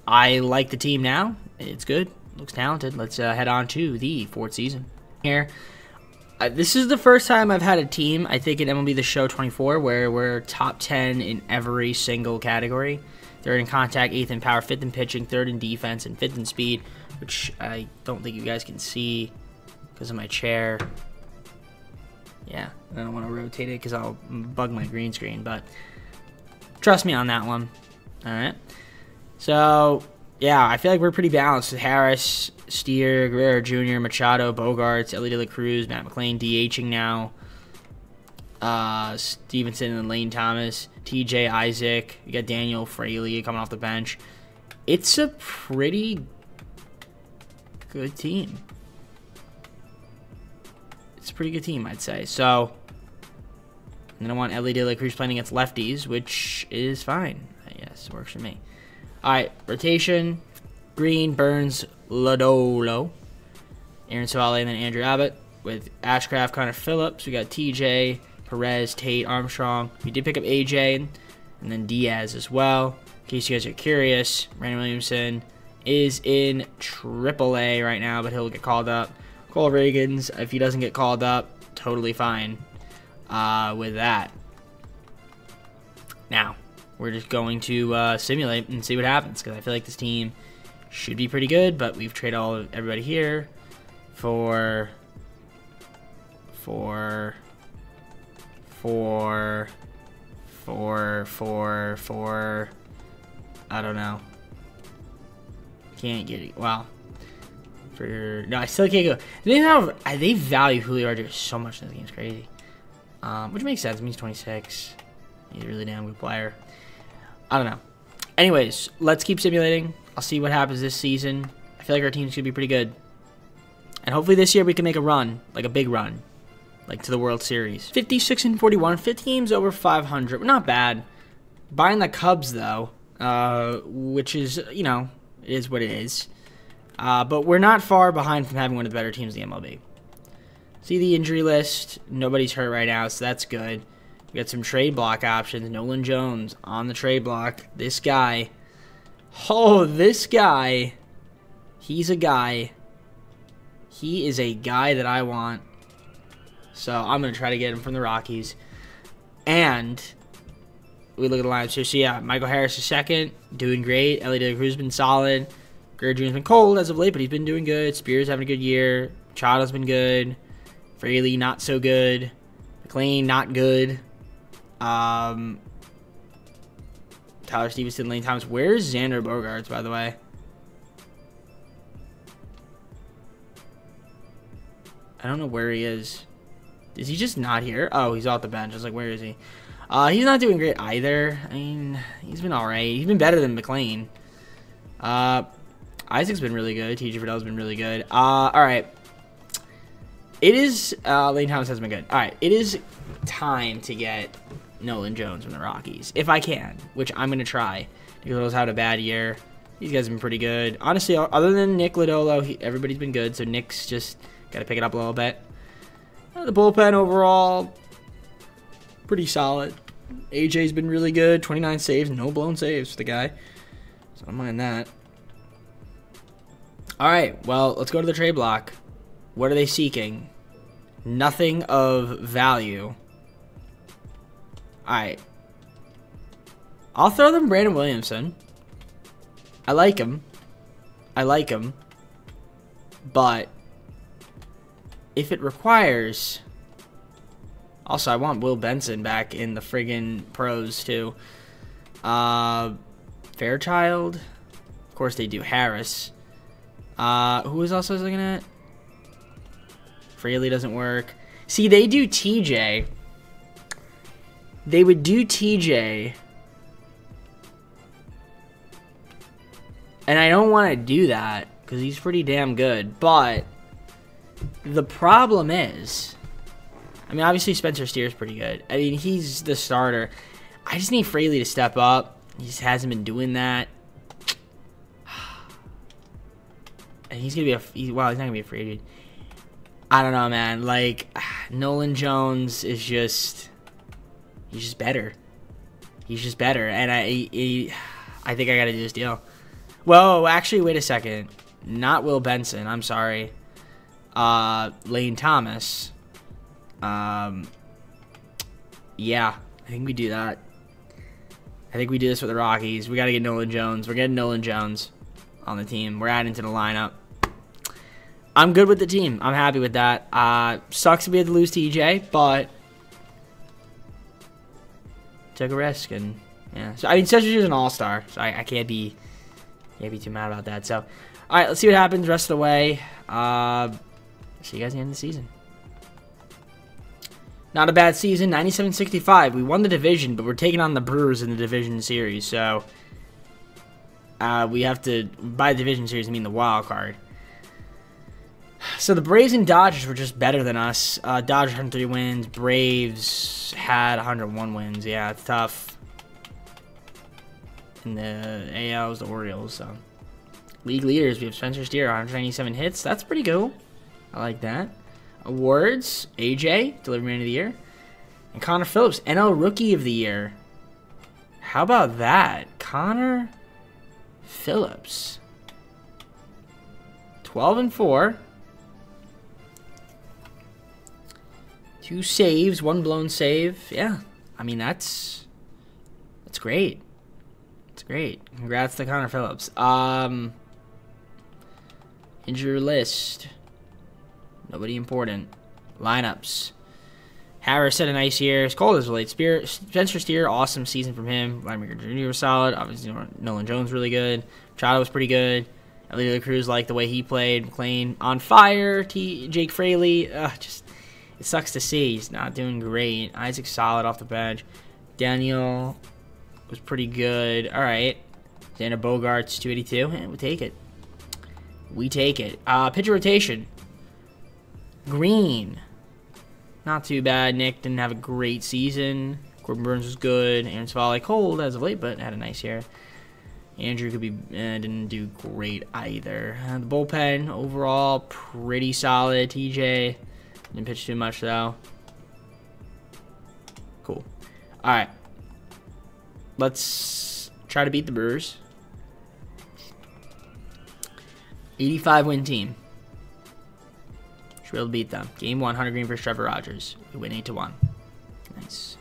I like the team now. It's good. Looks talented. Let's head on to the fourth season here. This is the first time I've had a team, I think, in MLB The Show 24, where we're top 10 in every single category. Third in contact, 8th in power, 5th in pitching, 3rd in defense, and 5th in speed, which I don't think you guys can see because of my chair. Yeah, I don't want to rotate it because I'll bug my green screen, but trust me on that one. All right. So, yeah, I feel like we're pretty balanced with Harris, Steer, Guerrero Jr., Machado, Bogaerts, Ellie De La Cruz, Matt McLain DHing now, Stevenson and Lane Thomas, TJ Isaac. You got Daniel Fraley coming off the bench. It's a pretty good team. It's a pretty good team, I'd say. So, and then I want Ellie De La Cruz playing against lefties, which is fine. Yes, works for me. All right, rotation. Green, Burns, Lodolo, Aaron Savale, and then Andrew Abbott. With Ashcraft, Connor Phillips. We got TJ, Perez, Tate, Armstrong. We did pick up AJ, and then Diaz as well. In case you guys are curious, Brandon Williamson is in AAA right now, but he'll get called up. Cole Reagans, if he doesn't get called up, totally fine with that. Now, we're just going to simulate and see what happens, because I feel like this team should be pretty good, but we've traded everybody here for I don't know. Can't get it. Wow. No, I still can't go. They value Julio Rodriguez so much in this game. It's crazy. Which makes sense. It means 26. He's a really damn good player. I don't know. Anyways, let's keep simulating. I'll see what happens this season. I feel like our team's going to be pretty good. And hopefully this year we can make a run, like a big run, like to the World Series. 56-41, 15 games over 500. Not bad. Buying the Cubs, though, which is, you know, it is what it is. But we're not far behind from having one of the better teams in the MLB. See the injury list. Nobody's hurt right now, so that's good. We got some trade block options. Nolan Jones on the trade block. This guy. Oh, this guy. He's a guy. He is a guy that I want. So I'm going to try to get him from the Rockies. And we look at the lineup here. So yeah, Michael Harris is second. Doing great. Ellie De La Cruz has been solid. Guerrero Jr. has been cold as of late, but he's been doing good. Spears having a good year. Machado's been good. Fraley not so good. McLean not good. Tyler Stevenson, Lane Thomas. Where's Xander Bogaerts, by the way? I don't know where he is. Is he just not here? Oh, he's off the bench. I was like, where is he? He's not doing great either. I mean, he's been all right. He's been better than McLean. Isaac's been really good. TJ Friedl's been really good. All right. It is... Lane Thomas has been good. All right. It is time to get Nolan Jones from the Rockies, if I can, which I'm going to try. Nick Lodolo's had a bad year. These guys have been pretty good. Honestly, other than Nick Lodolo, everybody's been good, so Nick's just got to pick it up a little bit. The bullpen overall, pretty solid. AJ's been really good. 29 saves, no blown saves for the guy. So I don't mind that. All right, well, let's go to the trade block. What are they seeking? Nothing of value. All right. I'll throw them Brandon Williamson. I like him. But if it requires... Also, I want Will Benson back in the friggin' pros, too. Fairchild. Of course, they do Harris. Who was else I was looking at? Fraley doesn't work. See, they do TJ. They would do TJ. And I don't want to do that because he's pretty damn good. But the problem is, I mean, obviously Spencer Steer's pretty good. I mean, he's the starter. I just need Fraley to step up. He just hasn't been doing that. And he's going to be well, he's not going to be a free agent. I don't know, man. Like, Nolan Jones is just, he's just better. He's just better. And I think I got to do this deal. Whoa, actually, wait a second. Not Will Benson. I'm sorry. Lane Thomas. Yeah, I think we do that. I think we do this with the Rockies. We got to get Nolan Jones. We're getting Nolan Jones on the team. We're adding to the lineup. I'm good with the team. I'm happy with that. Sucks to be able to lose TJ, but took a risk, and yeah. So I mean, Spencer Steer's an all-star, so I can't be too mad about that. So, all right, let's see what happens rest of the way. See you guys at the end of the season. Not a bad season, 97-65. We won the division, but we're taking on the Brewers in the division series. So we have to, by division series, I mean the wild card. So the Braves and Dodgers were just better than us. Dodgers 103 wins. Braves had 101 wins. Yeah, it's tough. In the AL is the Orioles. So league leaders, we have Spencer Steer, 197 hits. That's pretty cool. I like that. Awards, AJ, Delivery Man of the Year. And Connor Phillips, NL Rookie of the Year. How about that? Connor Phillips. 12-4. 2 saves, 1 blown save. Yeah, I mean, that's great. It's great. Congrats to Connor Phillips. Injury list. Nobody important. Lineups. Harris had a nice year. It's cold as late. Spencer Steer, awesome season from him. Vladimir Jr. was solid. Obviously, Nolan Jones really good. Machado was pretty good. Elio Cruz liked the way he played. McClain on fire. Jake Fraley. Just it sucks to see. He's not doing great. Isaac solid off the bench. Daniel was pretty good. All right. Xander Bogaerts 282. And we take it. We take it. Pitcher rotation. Green. Not too bad. Nick didn't have a great season. Corbin Burns was good. Aaron Savali cold as of late, but had a nice year. Andrew didn't do great either. The bullpen overall pretty solid. TJ didn't pitch too much though. Cool. All right. Let's try to beat the Brewers. 85 win team. Should be able to beat them. Game 1, Hunter Green versus Trevor Rogers. We win 8-1. Nice.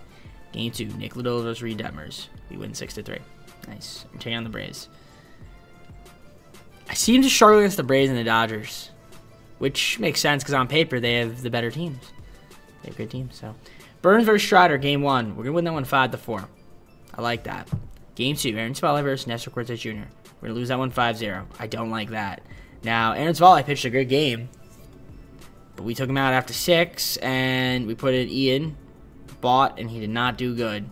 Game 2, Nick Lodolo versus Reed Detmers. We win 6-3. Nice. I'm taking on the Braves. I seem to struggle against the Braves and the Dodgers, which makes sense because on paper they have the better teams. They have good teams. So Burns versus Strider, Game 1. We're gonna win that one 5-4. I like that. Game 2, Aaron Savali versus Nestor Cortez Jr. We're gonna lose that one 5-0. I don't like that. Now Aaron Savali pitched a good game, but we took him out after 6, and we put in Ian Bought, and he did not do good.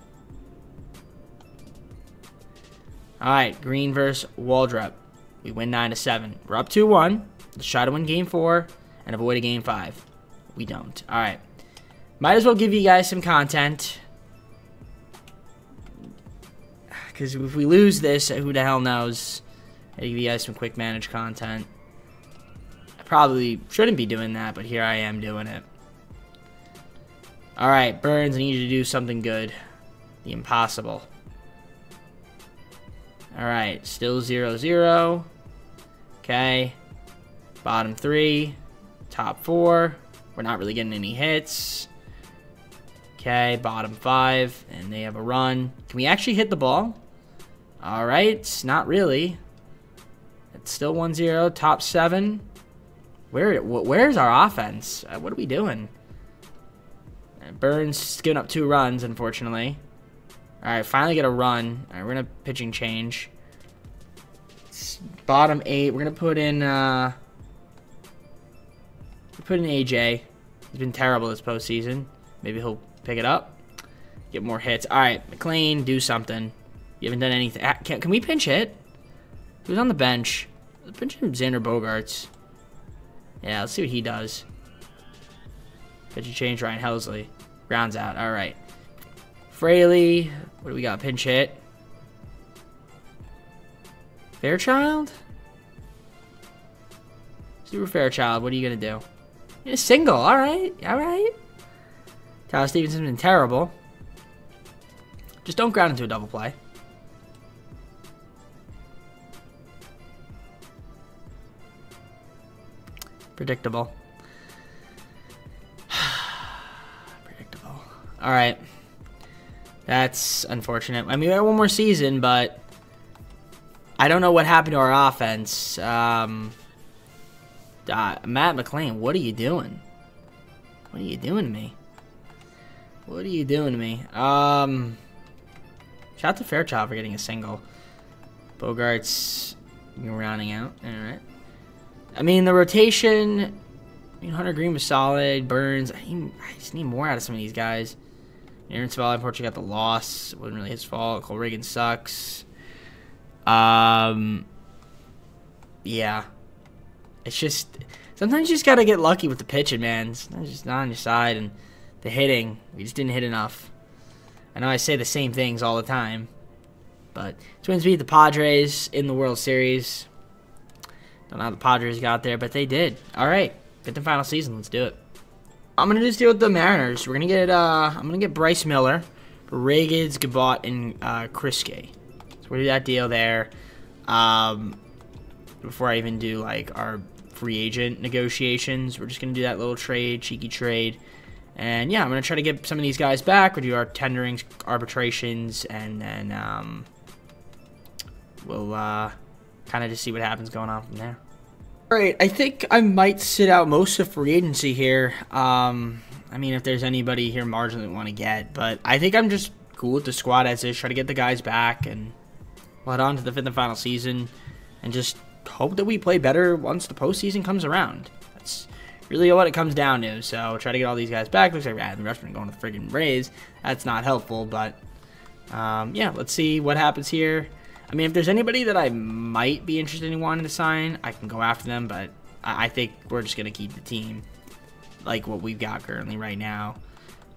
All right, Green versus Waldrop. We win 9-7. We're up 2-1. Let's try to win Game 4 and avoid a Game 5. We don't. All right. Might as well give you guys some content, because if we lose this, who the hell knows? I'll give you guys some quick manage content. Probably shouldn't be doing that, but here I am doing it. All right, Burns, I need you to do something good. The impossible. All right, still 0-0. Okay. Bottom 3. Top 4. We're not really getting any hits. Okay, bottom 5. And they have a run. Can we actually hit the ball? All right, not really. It's still 1-0. Top 7. Where's our offense? What are we doing? Burns giving up 2 runs, unfortunately. All right, finally get a run. All right, we're going to pitching change. Bottom 8. We're gonna put in AJ. He's been terrible this postseason. Maybe he'll pick it up, get more hits. All right, McLean, do something. You haven't done anything. Can we pinch hit? Who's on the bench? Let's pinch him, Xander Bogaerts. Yeah, let's see what he does. Pitch change, Ryan Helsley. Grounds out. All right. Fraley. What do we got? Pinch hit. Fairchild? Super Fairchild, what are you going to do? A single. All right. All right. Tyler Stevenson's been terrible. Just don't ground into a double play. Predictable. Predictable. All right. That's unfortunate. I mean, we have one more season, but I don't know what happened to our offense. Matt McLean, what are you doing? What are you doing to me? What are you doing to me? Shout out to Fairchild for getting a single. Bogart's rounding out. All right. I mean, the rotation, Hunter Green was solid. Burns, I just need more out of some of these guys. Aaron Savali, unfortunately, got the loss. It wasn't really his fault. Cole Reagan sucks. Yeah. It's just, sometimes you just got to get lucky with the pitching, man. It's just not on your side. And the hitting, we just didn't hit enough. I know I say the same things all the time. But Twins beat the Padres in the World Series. Don't know how the Padres got there, but they did. All right, get the final season. Let's do it. I'm gonna just deal with the Mariners. We're gonna get I'm gonna get Bryce Miller, Regids, Gabot, and Kriske. So we do that deal there. Before I even do like our free agent negotiations, we're just gonna do that little trade, cheeky trade. And yeah, I'm gonna try to get some of these guys back. We'll do our tenderings, arbitrations, and then we'll kind of just see what happens going on from there. All right, I think I might sit out most of free agency here. I mean, if there's anybody here marginally want to get, but I think I'm just cool with the squad as is. Try to get the guys back and head on to the 5th and final season, and just hope that we play better once the postseason comes around. That's really what it comes down to. So try to get all these guys back. Looks like Adley Rutschman going to the friggin' Rays. That's not helpful, but yeah, let's see what happens here. I mean, if there's anybody that I might be interested in wanting to sign, I can go after them, but I think we're just going to keep the team like what we've got currently right now,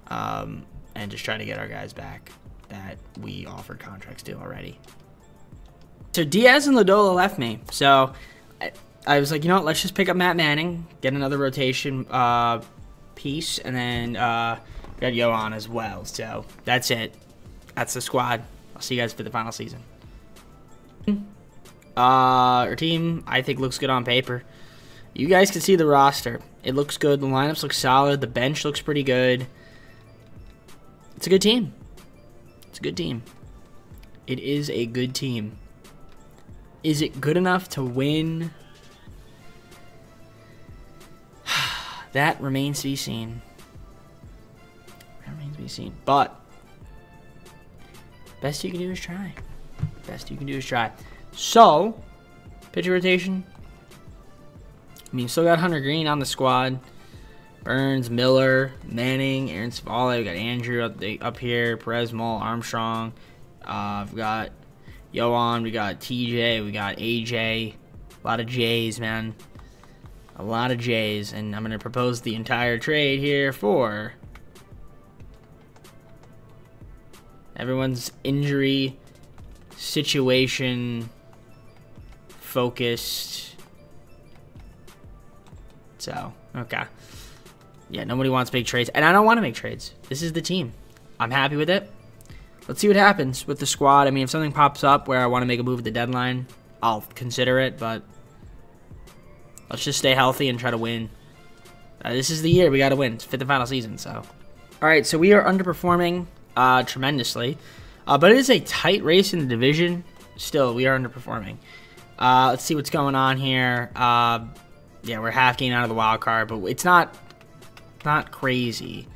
and just try to get our guys back that we offered contracts to already. So Diaz and Lodola left me, so I was like, you know what, let's just pick up Matt Manning, get another rotation piece, and then got Yohan as well. So that's it. That's the squad. I'll see you guys for the final season. Our team, I think, looks good on paper. You guys can see the roster. It looks good. The lineups look solid. The bench looks pretty good. It's a good team. It's a good team. It is a good team. Is it good enough to win? That remains to be seen. That remains to be seen. But best you can do is try. Best you can do is try. So, pitcher rotation. I mean, still got Hunter Green on the squad. Burns, Miller, Manning, Aaron Savali. We got Andrew up here. Perez, Mull, Armstrong. We've got Yohan. We got TJ. We got AJ. A lot of J's, man. A lot of J's. And I'm going to propose the entire trade here for everyone's injury situation focused. So, okay. Yeah, nobody wants big trades. And I don't want to make trades. This is the team. I'm happy with it. Let's see what happens with the squad. I mean, if something pops up where I want to make a move at the deadline, I'll consider it. But let's just stay healthy and try to win. This is the year we got to win. It's 5th and final season, so. All right, so we are underperforming tremendously. But it is a tight race in the division. Still, we are underperforming. Let's see what's going on here. Yeah, we're half game out of the wild card, but it's not crazy.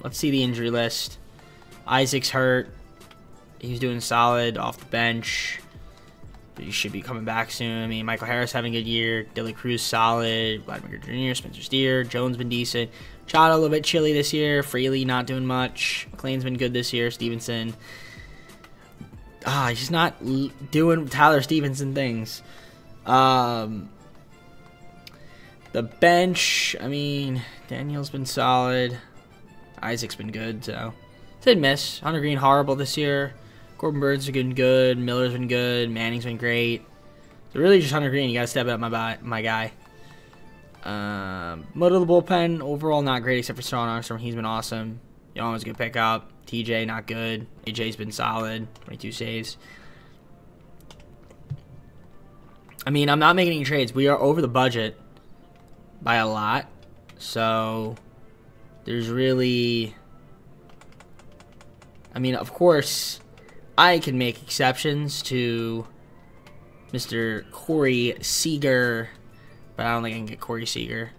Let's see the injury list. Isaac's hurt. He's doing solid off the bench. he should be coming back soon. I mean, Michael Harris having a good year. Dylan Cruz solid. Vladimir Jr., Spencer Steer. Jones been decent. Chad a little bit chilly this year. Fraley not doing much. McLean's been good this year. Stevenson. He's not doing Tyler Stevenson things. The bench, I mean, Daniel's been solid. Isaac's been good, so. Did miss. Hunter Green horrible this year. Corbin Burns has been good. Miller's been good. Manning's been great. So really just Hunter Green. You got to step up my guy. Middle of the bullpen, overall not great except for Sean Armstrong. He's been awesome. Young was a good pickup. TJ not good. AJ's been solid. 22 saves. I mean, I'm not making any trades. We are over the budget by a lot. So there's really... I mean, of course, I can make exceptions to Mr. Corey Seager, but I don't think I can get Corey Seager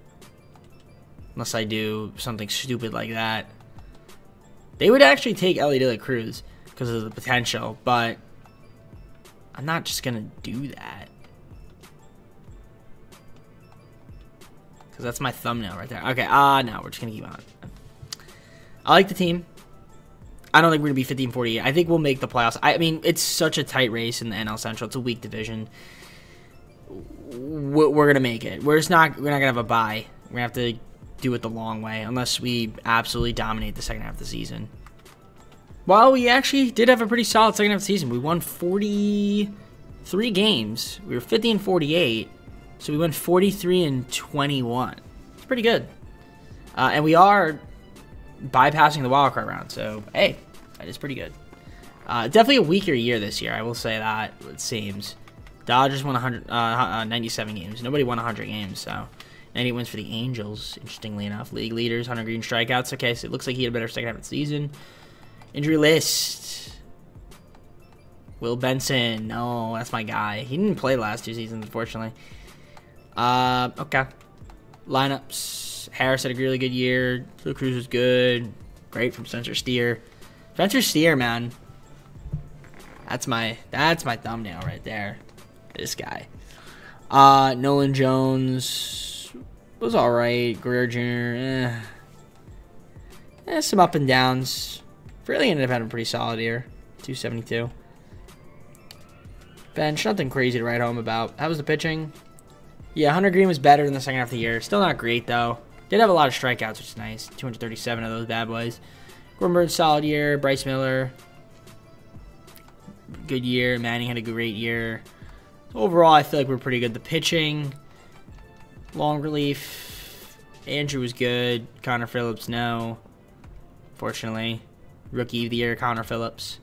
unless I do something stupid like that. They would actually take Ellie De La Cruz because of the potential, but I'm not just going to do that because that's my thumbnail right there. Okay, no, we're just going to keep on. I like the team. I don't think we're going to be 15-48. I think we'll make the playoffs. I mean, it's such a tight race in the NL Central. It's a weak division. We're going to make it. We're not going to have a bye. We're going to have to do it the long way unless we absolutely dominate the second half of the season. Well, we actually did have a pretty solid second half of the season. We won 43 games. We were 50-48, so we went 43-21. It's pretty good. And we are bypassing the wild card round, so hey, that is pretty good. Definitely a weaker year this year, I will say that, it seems. Dodgers won 97 games. Nobody won 100 games, so 90 wins for the Angels, interestingly enough. League leaders, Hunter Green strikeouts. Okay, so it looks like he had a better second half of the season. Injury list. Will Benson. No, that's my guy. He didn't play the last 2 seasons, unfortunately. Okay. Lineups. Harris had a really good year. Phil Cruz was good. Great from Spencer Steer. Spencer Steer, man. That's my thumbnail right there. This guy. Nolan Jones was alright. Guerrero Jr. Some up and downs. Really ended up having a pretty solid year. 272. Bench, nothing crazy to write home about. How was the pitching? Yeah, Hunter Green was better in the second half of the year. Still not great, though. Did have a lot of strikeouts, which is nice. 237 of those bad boys. Corbin Burns, solid year. Bryce Miller, good year. Manning had a great year. Overall, I feel like we're pretty good. The pitching, long relief. Andrew was good. Connor Phillips, no. Fortunately. Rookie of the year, Connor Phillips.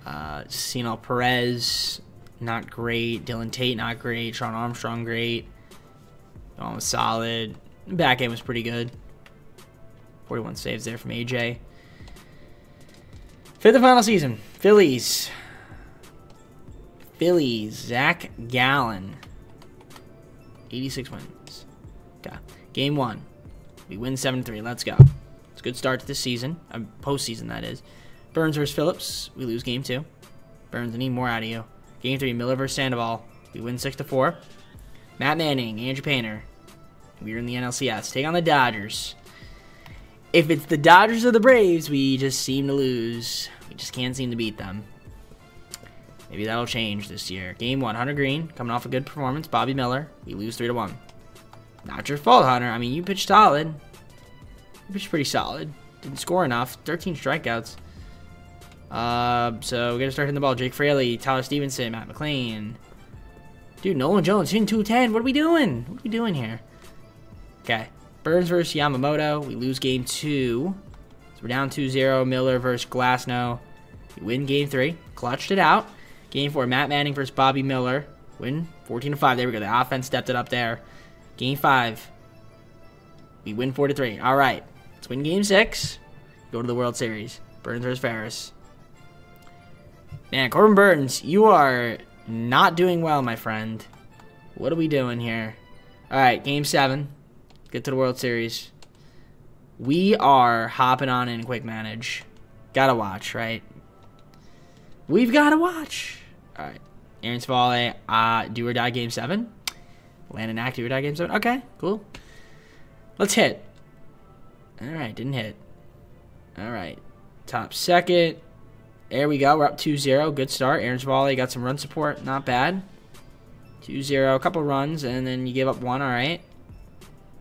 Sinal Perez, not great. Dylan Tate, not great. Sean Armstrong, great. One was solid. Back end was pretty good. 41 saves there from AJ. Fifth and final season. Phillies. Zach Gallen. 86 wins. Okay. Game 1. We win 7-3. Let's go. It's a good start to this season. Postseason, that is. Burns versus Phillips. We lose game 2. Burns, I need more out of you. Game 3. Miller versus Sandoval. We win 6-4. Matt Manning. Andrew Painter. We're in the NLCS. Take on the Dodgers. If it's the Dodgers or the Braves, we just seem to lose. We just can't seem to beat them. Maybe that'll change this year. Game 1, Hunter Green, coming off a good performance. Bobby Miller, we lose 3-1. Not your fault, Hunter. I mean, you pitched solid. You pitched pretty solid. Didn't score enough. 13 strikeouts. So we gotta start hitting the ball. Jake Fraley, Tyler Stevenson, Matt McLean. Dude, Nolan Jones hitting 210. What are we doing? What are we doing here? Okay. Burns versus Yamamoto. We lose game 2. So we're down 2-0. Miller versus Glasnow. We win game 3. Clutched it out. Game 4, Matt Manning versus Bobby Miller. Win 14-5. There we go. The offense stepped it up there. Game 5. We win 4-3. All right. Let's win game 6. Go to the World Series. Burns versus Ferris. Man, Corbin Burns, you are not doing well, my friend. What are we doing here? All right, game 7. Get to the World Series. We are hopping on in quick manage. Gotta watch, right? We've gotta watch. All right. Aaron Savale, do or die game 7. Landon Act, do or die game 7. Okay, cool. Let's hit. All right, didn't hit. All right, top second. There we go. We're up 2-0. Good start. Aaron Savale got some run support. Not bad. 2-0, a couple runs, and then you give up 1. All right.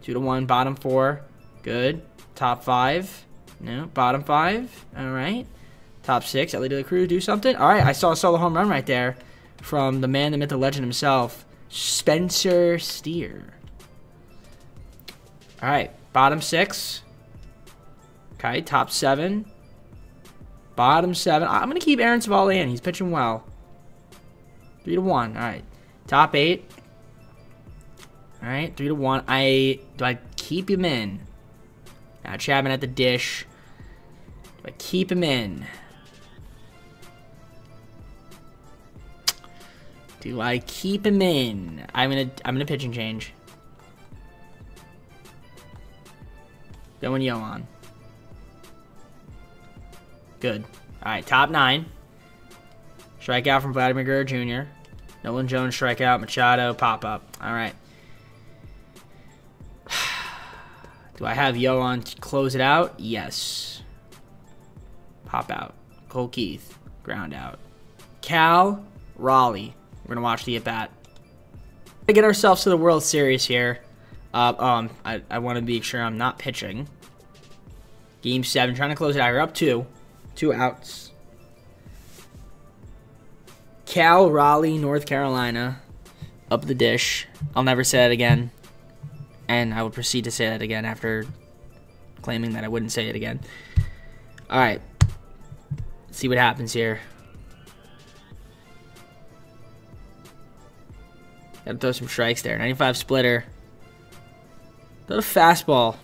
2-1, bottom 4. Good. Top 5. No, bottom 5. All right. Top 6. Ellie De La Cruz, do something. All right, I saw a solo home run right there from the man, the myth, the legend himself, Spencer Steer. All right, bottom 6. Okay, top 7. Bottom 7. I'm going to keep Aaron Savale in. He's pitching well. 3-1. All right. Top 8. All right, 3-1. Do I keep him in? Now Chapman at the dish. Do I keep him in? Do I keep him in? I'm gonna pitch and change. Going Yo on. Good. All right, top 9. Strikeout from Vladimir Guerrero Jr. Nolan Jones strikeout. Machado pop up. All right. Do I have Yo on to close it out? Yes. Pop out. Cole Keith. Ground out. Cal Raleigh. We're going to watch the at-bat. To get ourselves to the World Series here. I want to be sure I'm not pitching. Game 7. Trying to close it out. We're up 2. 2 outs. Cal Raleigh, North Carolina. Up the dish. I'll never say that again. And I will proceed to say that again after claiming that I wouldn't say it again. All right. Let's see what happens here. Gotta throw some strikes there. 95 splitter. Throw the fastball.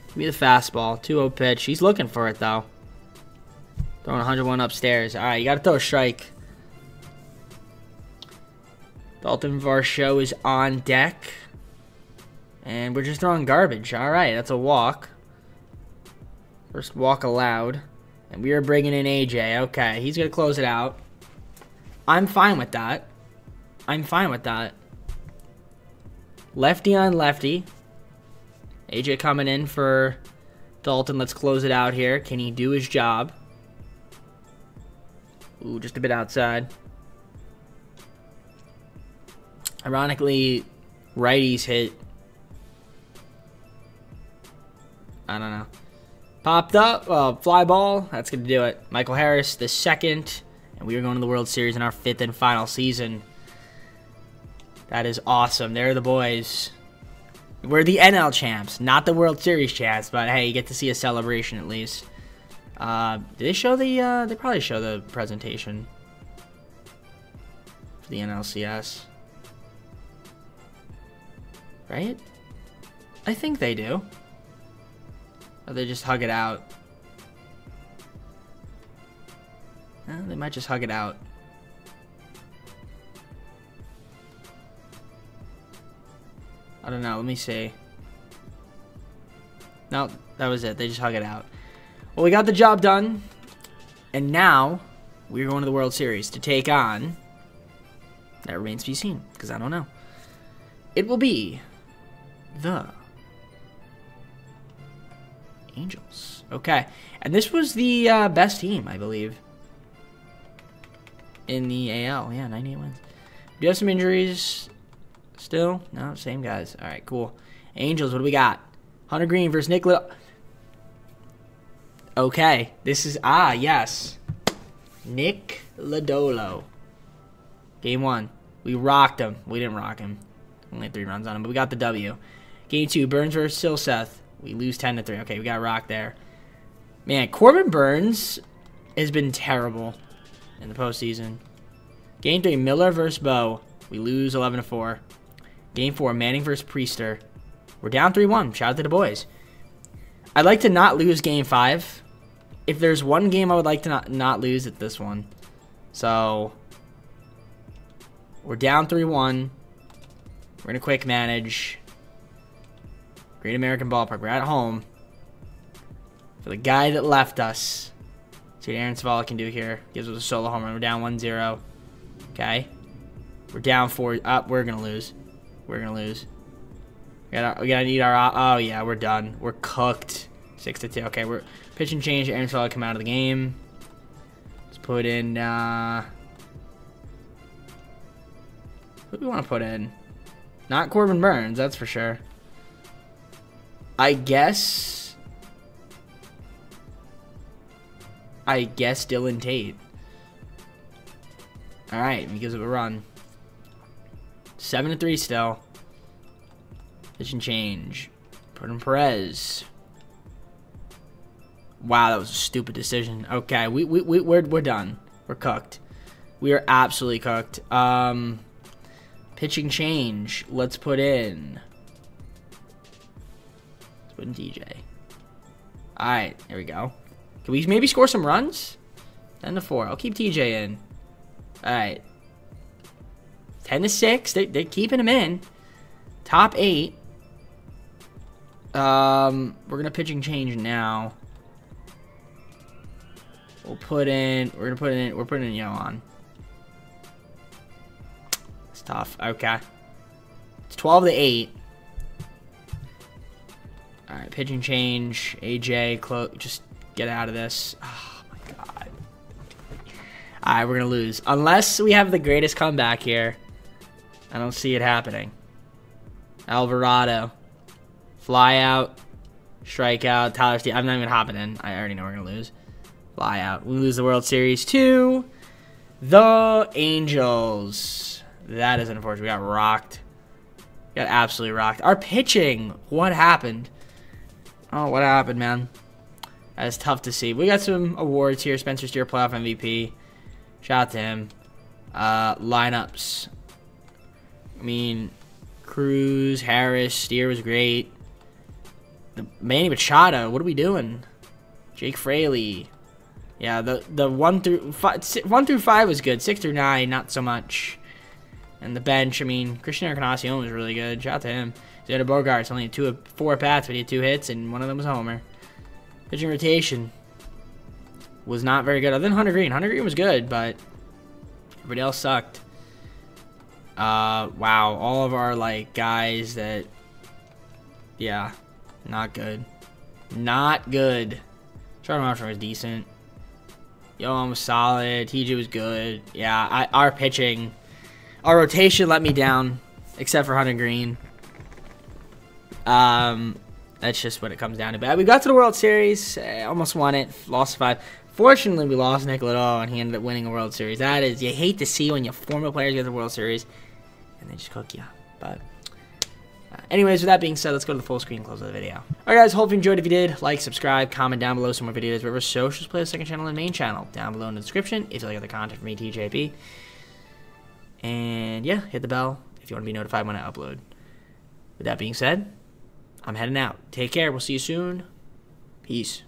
Give me the fastball. 2-0 pitch. He's looking for it, though. Throwing 101 upstairs. All right, you gotta throw a strike. Dalton Varsho is on deck. And we're just throwing garbage. All right, that's a walk. First walk allowed. And we are bringing in AJ. Okay, he's going to close it out. I'm fine with that. I'm fine with that. Lefty on lefty. AJ coming in for Dalton. Let's close it out here. Can he do his job? Ooh, just a bit outside. Ironically, righties hit. I don't know. Popped up. Fly ball. That's going to do it. Michael Harris, the second. And we are going to the World Series in our 5th and final season. That is awesome. There the boys. We're the NL champs, not the World Series champs. But, hey, you get to see a celebration at least. Did they show the... they probably show the presentation for the NLCS. Right? I think they do. Or they just hug it out. They might just hug it out. I don't know. Let me see. No, that was it. They just hug it out. Well, we got the job done. And now, we're going to the World Series to take on... That remains to be seen, because I don't know. It will be... the... Angels. Okay. And this was the best team, I believe. In the AL. Yeah, 98 wins. Do you have some injuries still? No, same guys. All right, cool. Angels, what do we got? Hunter Green versus Nick Little. Okay. This is... yes. Nick Lodolo. Game 1. We rocked him. We didn't rock him. Only 3 runs on him, but we got the W. Game 2. Burns versus Silseth. We lose 10-3. Okay, we got rocked there. Man, Corbin Burns has been terrible in the postseason. Game 3, Miller versus Bo. We lose 11-4. Game 4, Manning versus Priester. We're down 3-1. Shout out to the boys. I'd like to not lose Game 5. If there's one game I would like to not lose, it's this one. So, we're down 3-1. We're going to quick manage. Great American Ballpark. We're at home. For the guy that left us. See what Aaron Savale can do here. Gives us a solo home run. We're down 1-0. Okay. We're down 4. Up. We're gonna lose. We're gonna lose. We gotta need our. Oh yeah, we're done. We're cooked. 6-2. Okay, we're pitching change. Aaron Sala come out of the game. Let's put in. Who do we want to put in? Not Corbin Burns, that's for sure. I guess Dylan Tate. All right, he gives it a run. 7-3 still. Pitch and change. Put in Perez. Wow, that was a stupid decision. Okay, we're done. We're cooked. We are absolutely cooked. Pitching change. Let's put in DJ. All right, there we go. Can we maybe score some runs? 10-4. I'll keep TJ in. All right. 10-6. They're keeping him in. Top 8. We're gonna pitching change now. We're putting Yohan. It's tough. Okay. It's 12-8. All right, pitching change. AJ, just get out of this. Oh my god. All right, we're gonna lose unless we have the greatest comeback here. I don't see it happening. Alvarado, fly out, strikeout. Tyler Steve. I'm not even hopping in. I already know we're gonna lose. Fly out. We lose the World Series to the Angels. That is unfortunate. We got rocked. We got absolutely rocked. Our pitching. What happened? Oh, what happened, man? That's tough to see. We got some awards here. Spencer Steer, playoff MVP. Shout out to him. Lineups. I mean, Cruz, Harris, Steer was great. Manny Machado. What are we doing? Jake Fraley. Yeah, the 1 through 5 was good. 6 through 9, not so much. And the bench, I mean, Christian Encarnacion was really good. Shout out to him. Xander Bogaerts only had 4 at-bats, but he had 2 hits, and one of them was a homer. Pitching rotation was not very good, other than Hunter Green. Hunter Green was good, but everybody else sucked. Wow, all of our, like, guys that, yeah, not good. Not good. Charlie Armstrong was decent. Yohan was solid. TJ was good. Yeah, our pitching, our rotation let me down, except for Hunter Green. That's just what it comes down to. But we got to the World Series, almost won it, lost 5. Fortunately, we lost Nick Lodol, and he ended up winning a World Series. That is, you hate to see when your former players get the World Series, and they just cook you. But anyways, with that being said, let's go to the full screen and close the video. Alright guys, hope you enjoyed. If you did, like, subscribe, comment down below some more videos, wherever socials, play the second channel and main channel down below in the description if you like other content from me, TJP. And yeah, hit the bell if you want to be notified when I upload. With that being said, I'm heading out. Take care. We'll see you soon. Peace.